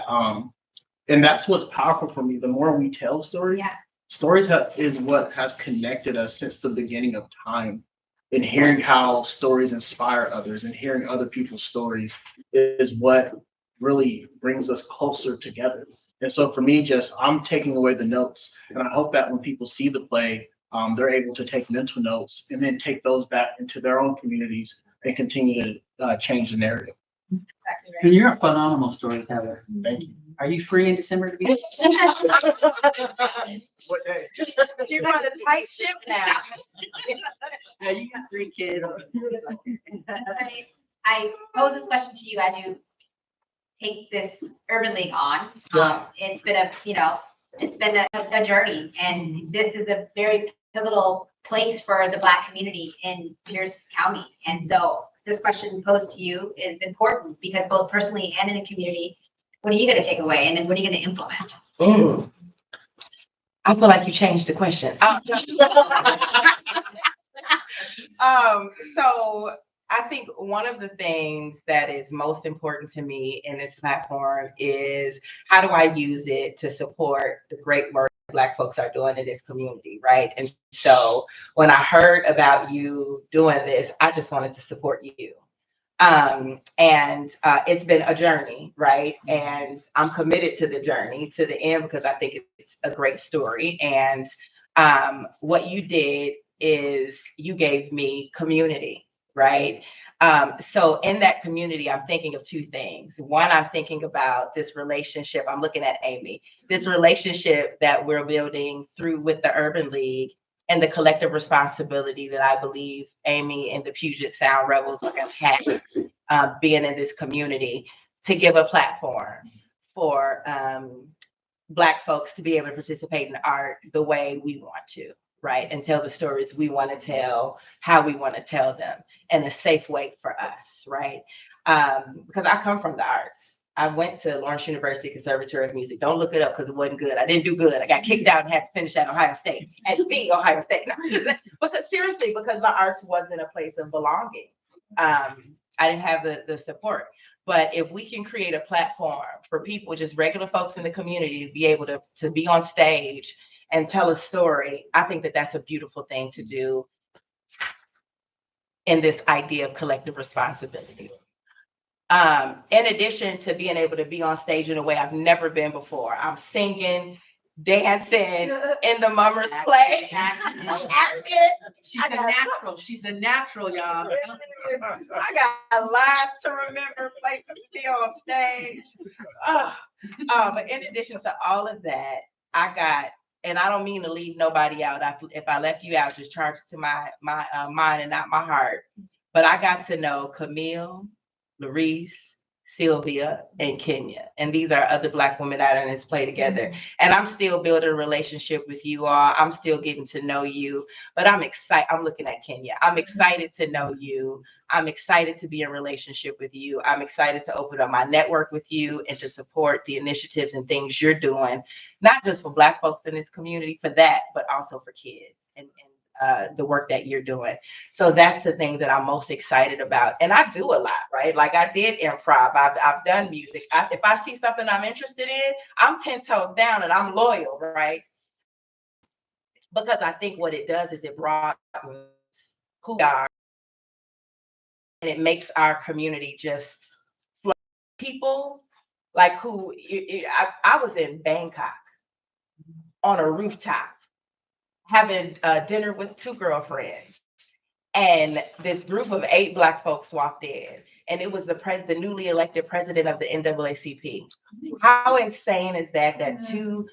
and that's what's powerful for me. The more we tell stories, stories is what has connected us since the beginning of time. And hearing how stories inspire others and hearing other people's stories is what really brings us closer together. And so for me, I'm taking away the notes, and I hope that when people see the play, they're able to take mental notes and then take those back into their own communities and continue to change the narrative. And you're a phenomenal storyteller. Thank you. Are you free in December to be? What day? She runs a tight ship now. Yeah, you got 3 kids. I pose this question to you as you take this Urban League on. Yeah. It's been a journey, and this is a very pivotal place for the Black community in Pierce County. And so this question posed to you is important because both personally and in a community, what are you going to take away, and then what are you going to implement? I feel like you changed the question. So I think one of the things that is most important to me in this platform is how do I use it to support the great work Black folks are doing in this community, right? And so when I heard about you doing this, I just wanted to support you. It's been a journey, right? And I'm committed to the journey to the end because I think it's a great story. And what you did is you gave me community, right? So in that community, I'm thinking of 2 things. One, I'm thinking about this relationship. I'm looking at Amy, this relationship that we're building through with the Urban League and the collective responsibility that I believe Amy and the Puget Sound Revels have had being in this community to give a platform for Black folks to be able to participate in art the way we want to, right? And tell the stories we want to tell, how we want to tell them in a safe way for us, right? Because I come from the arts. I went to Lawrence University Conservatory of Music. Don't look it up because it wasn't good. I didn't do good. I got kicked out and had to finish at Ohio State, at the Ohio State. Because seriously, because the arts wasn't a place of belonging. I didn't have the support. But if we can create a platform for people, just regular folks in the community, to be able to be on stage and tell a story, I think that that's a beautiful thing to do in this idea of collective responsibility. In addition to being able to be on stage in a way I've never been before, I'm singing, dancing in the Mummers play. She's a natural. She's a natural, y'all. I got lines to remember, places to be on stage. But in addition to all of that, I got, and I don't mean to leave nobody out. If I left you out, just charge it to my mind and not my heart. But I got to know Camille, Larice, Sylvia, and Kenya. And these are other Black women out in this play together. And I'm still building a relationship with you all. I'm still getting to know you, but I'm excited. I'm looking at Kenya. I'm excited to know you. I'm excited to be in relationship with you. I'm excited to open up my network with you and to support the initiatives and things you're doing, not just for Black folks in this community, for that, but also for kids and the work that you're doing. So that's the thing that I'm most excited about. And I do a lot, right? Like I did improv. I've done music. If I see something I'm interested in, I'm 10 toes down and I'm loyal, right? Because I think what it does is it broadens who we are. And it makes our community just flow. People like who, I was in Bangkok on a rooftop having dinner with 2 girlfriends, and this group of 8 Black folks walked in, and it was the newly elected president of the NAACP. How insane is that 2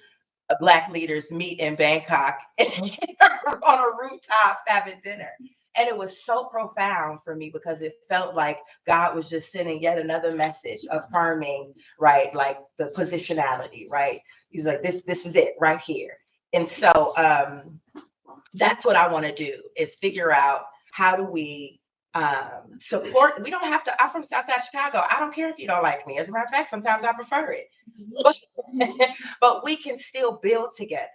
Black leaders meet in Bangkok on a rooftop having dinner? And it was so profound for me because it felt like God was just sending yet another message affirming, right, like the positionality, right? He's like, this is it right here. And so that's what I want to do, is figure out how do we support. We don't have to, I'm from Southside Chicago. I don't care if you don't like me. As a matter of fact, sometimes I prefer it. But we can still build together.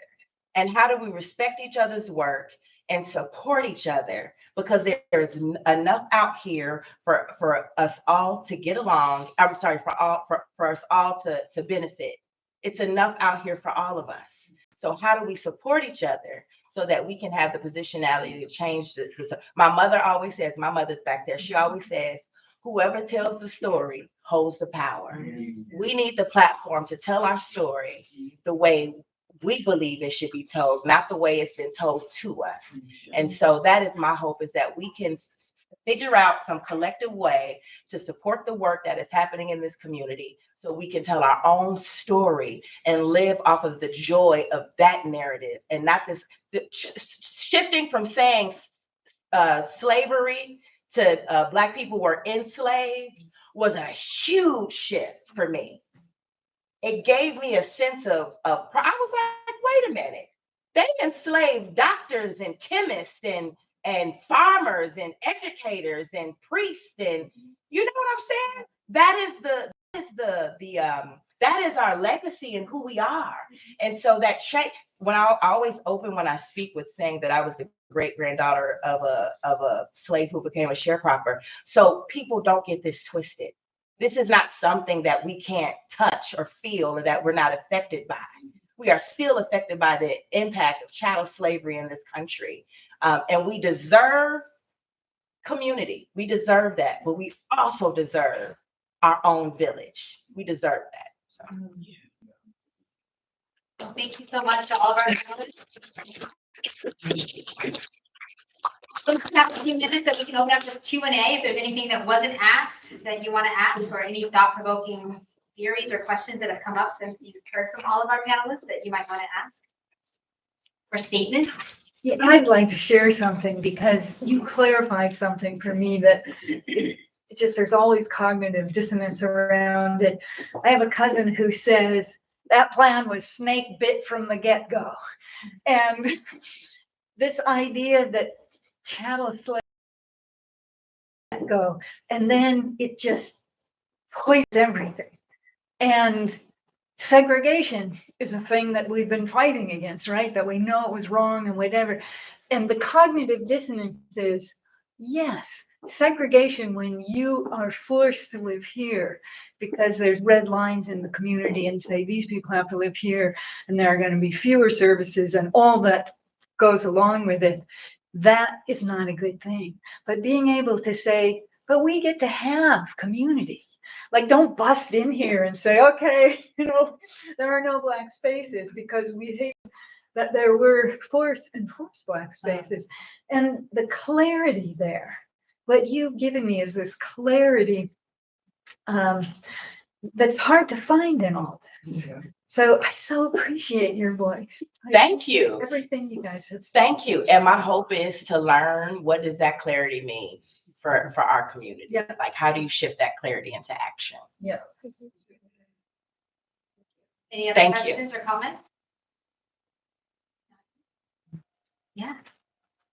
And how do we respect each other's work and support each other? Because there's enough out here for us all to get along. I'm sorry, for us all to benefit. It's enough out here for all of us. So how do we support each other so that we can have the positionality to change my mother always says, my mother's back there, she always says, whoever tells the story holds the power. We need the platform to tell our story the way we believe it should be told, not the way it's been told to us. And so that is my hope, is that we can figure out some collective way to support the work that is happening in this community, so we can tell our own story and live off of the joy of that narrative, and not this shifting from saying slavery to Black people were enslaved was a huge shift for me. It gave me a sense of I was like, wait a minute, they enslaved doctors and chemists and farmers and educators and priests, and you know what I'm saying? That is our legacy and who we are. And so that when I always open when I speak with saying that I was the great granddaughter of a slave who became a sharecropper. So people don't get this twisted. This is not something that we can't touch or feel, or that we're not affected by. We are still affected by the impact of chattel slavery in this country. And we deserve community. We deserve that, but we also deserve our own village. We deserve that. So. Well, thank you so much to all of our panelists. Let's have a few minutes that we can open up for Q&A. If there's anything that wasn't asked that you want to ask, or any thought-provoking theories or questions that have come up since you've heard from all of our panelists that you might want to ask, or statements. Yeah, I'd like to share something, because you clarified something for me that it's just, there's always cognitive dissonance around it. I have a cousin who says that plan was snake bit from the get-go. And this idea that chattel slaves go, and then it just poisons everything. And segregation is a thing that we've been fighting against, right? That we know it was wrong and whatever. And the cognitive dissonance is, yes, segregation when you are forced to live here because there's red lines in the community and say these people have to live here and there are going to be fewer services and all that goes along with it. That is not a good thing. But being able to say, but we get to have community. Like, don't bust in here and say, okay, you know, there are no Black spaces, because we hate that there were forced Black spaces. And the clarity there, what you've given me is this clarity that's hard to find in all this. Yeah. So I so appreciate your voice. Thank you. Everything you guys have said. Thank you. And my hope is to learn, what does that clarity mean for our community? Yeah. Like, how do you shift that clarity into action? Yeah. Any other Thank you. questions or comments? Yeah.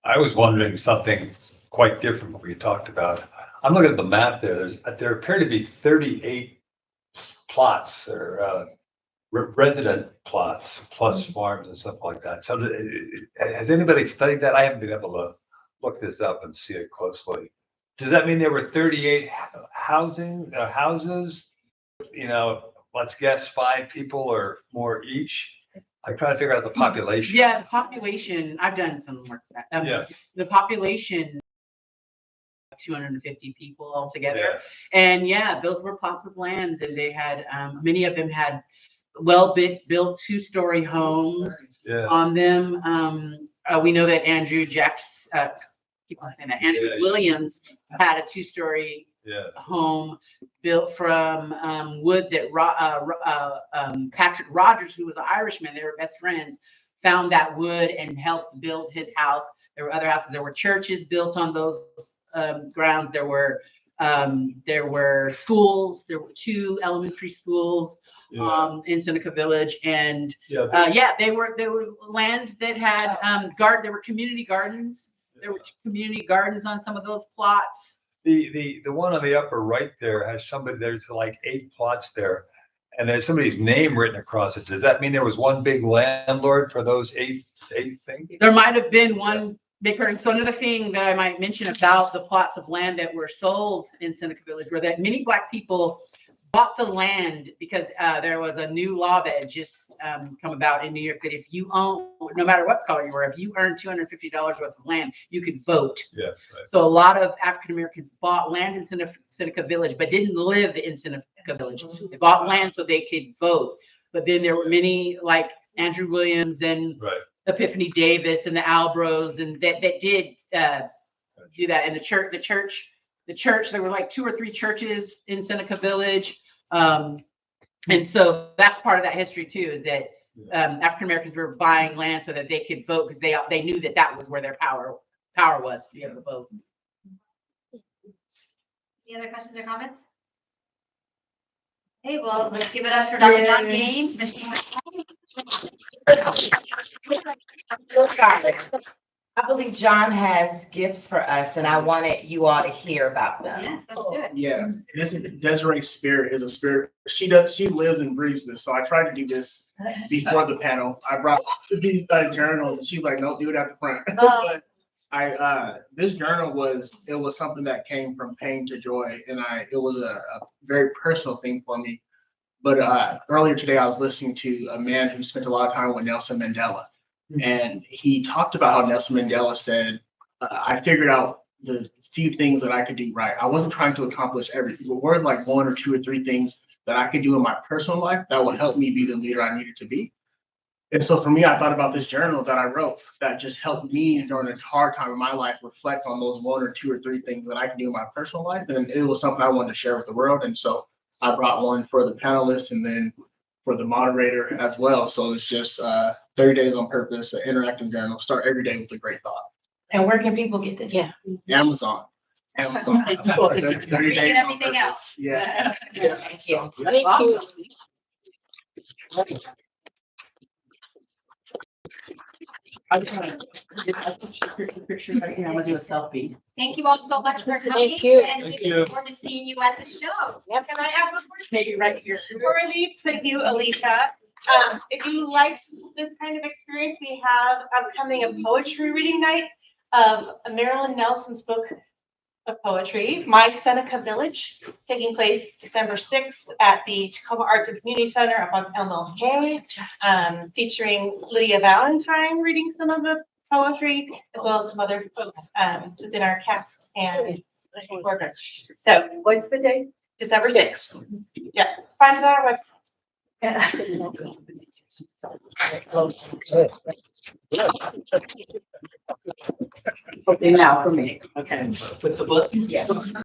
I was wondering something quite different from what you talked about. I'm looking at the map there. There appear to be 38 plots, or resident plots plus farms and stuff like that. So has anybody studied that? I haven't been able to look this up and see it closely. Does that mean there were 38 houses? You know, let's guess 5 people or more each. I'm trying to figure out the population. Yeah, the population, I've done some work with that. Yeah. The population, 250 people altogether. Yeah. And yeah, those were plots of land, and they had, many of them had built 2-story homes on them. We know that Andrew keep on saying that, Andrew Williams had a 2-story home built from wood that Patrick Rogers, who was an Irishman, they were best friends, found that wood and helped build his house. There were other houses. There were churches built on those grounds. There were schools. There were 2 elementary schools in Seneca Village, and they were land that had there were community gardens. There were community gardens on some of those plots. The one on the upper right there has there's like 8 plots there, and there's somebody's name written across it. Does that mean there was one big landlord for those 8 things? There might have been one big person. So another thing that I might mention about the plots of land that were sold in Seneca Village were that many Black people bought the land because there was a new law that had just come about in New York that if you own, no matter what color you were, if you earned $250 worth of land, you could vote. Yeah. Right. So a lot of African Americans bought land in Seneca Village, but didn't live in Seneca Village. They bought land so they could vote. But then there were many, like Andrew Williams and Right. Epiphany Davis and the Albros and that did do that. And the church, there were like 2 or 3 churches in Seneca Village. And so that's part of that history too, is that African Americans were buying land so that they could vote because they knew that was where their power was to be able to vote. Any other questions or comments? Okay, well, let's give it up for Dr. John Gaines. I believe John has gifts for us, and I wanted you all to hear about them. Yes, let's do it. Yeah, this is Desiree's spirit is a spirit. She lives and breathes this. So I tried to do this before the panel. I brought these journals, and she's like, "No, do it at the front." But this journal was something that came from pain to joy, and it was a very personal thing for me. But earlier today, I was listening to a man who spent a lot of time with Nelson Mandela. And he talked about how Nelson Mandela said, I figured out the few things that I could do right. I wasn't trying to accomplish everything, but were like 1 or 2 or 3 things that I could do in my personal life that would help me be the leader I needed to be. And so for me, I thought about this journal that I wrote that just helped me during a hard time in my life reflect on those 1 or 2 or 3 things that I could do in my personal life. And it was something I wanted to share with the world. And so I brought one for the panelists and then for the moderator as well. So it's just 30 Days on Purpose, an interactive journal. Start every day with a great thought. And where can people get this? Yeah. Amazon. 30 Days on Everything else. Purpose. Yeah. Thank you. Awesome. I just want to get a picture right here. I'm gonna do a selfie. Thank you all so much for coming. Thank you. And we Thank look you. forward to seeing you at the show. Can I have a question? Maybe right here. Before we leave, thank you, Alecia. If you liked this kind of experience, we have upcoming a poetry reading night of Marilyn Nelson's book of poetry, My Seneca Village. It's taking place December 6th at the Tacoma Arts and Community Center up on MLK, featuring Lydia Valentine reading some of the poetry, as well as some other folks within our cast and workers. So What's the date? December 6th. Yeah, find it on our website. Okay, now for me. Okay. With the book? Yes.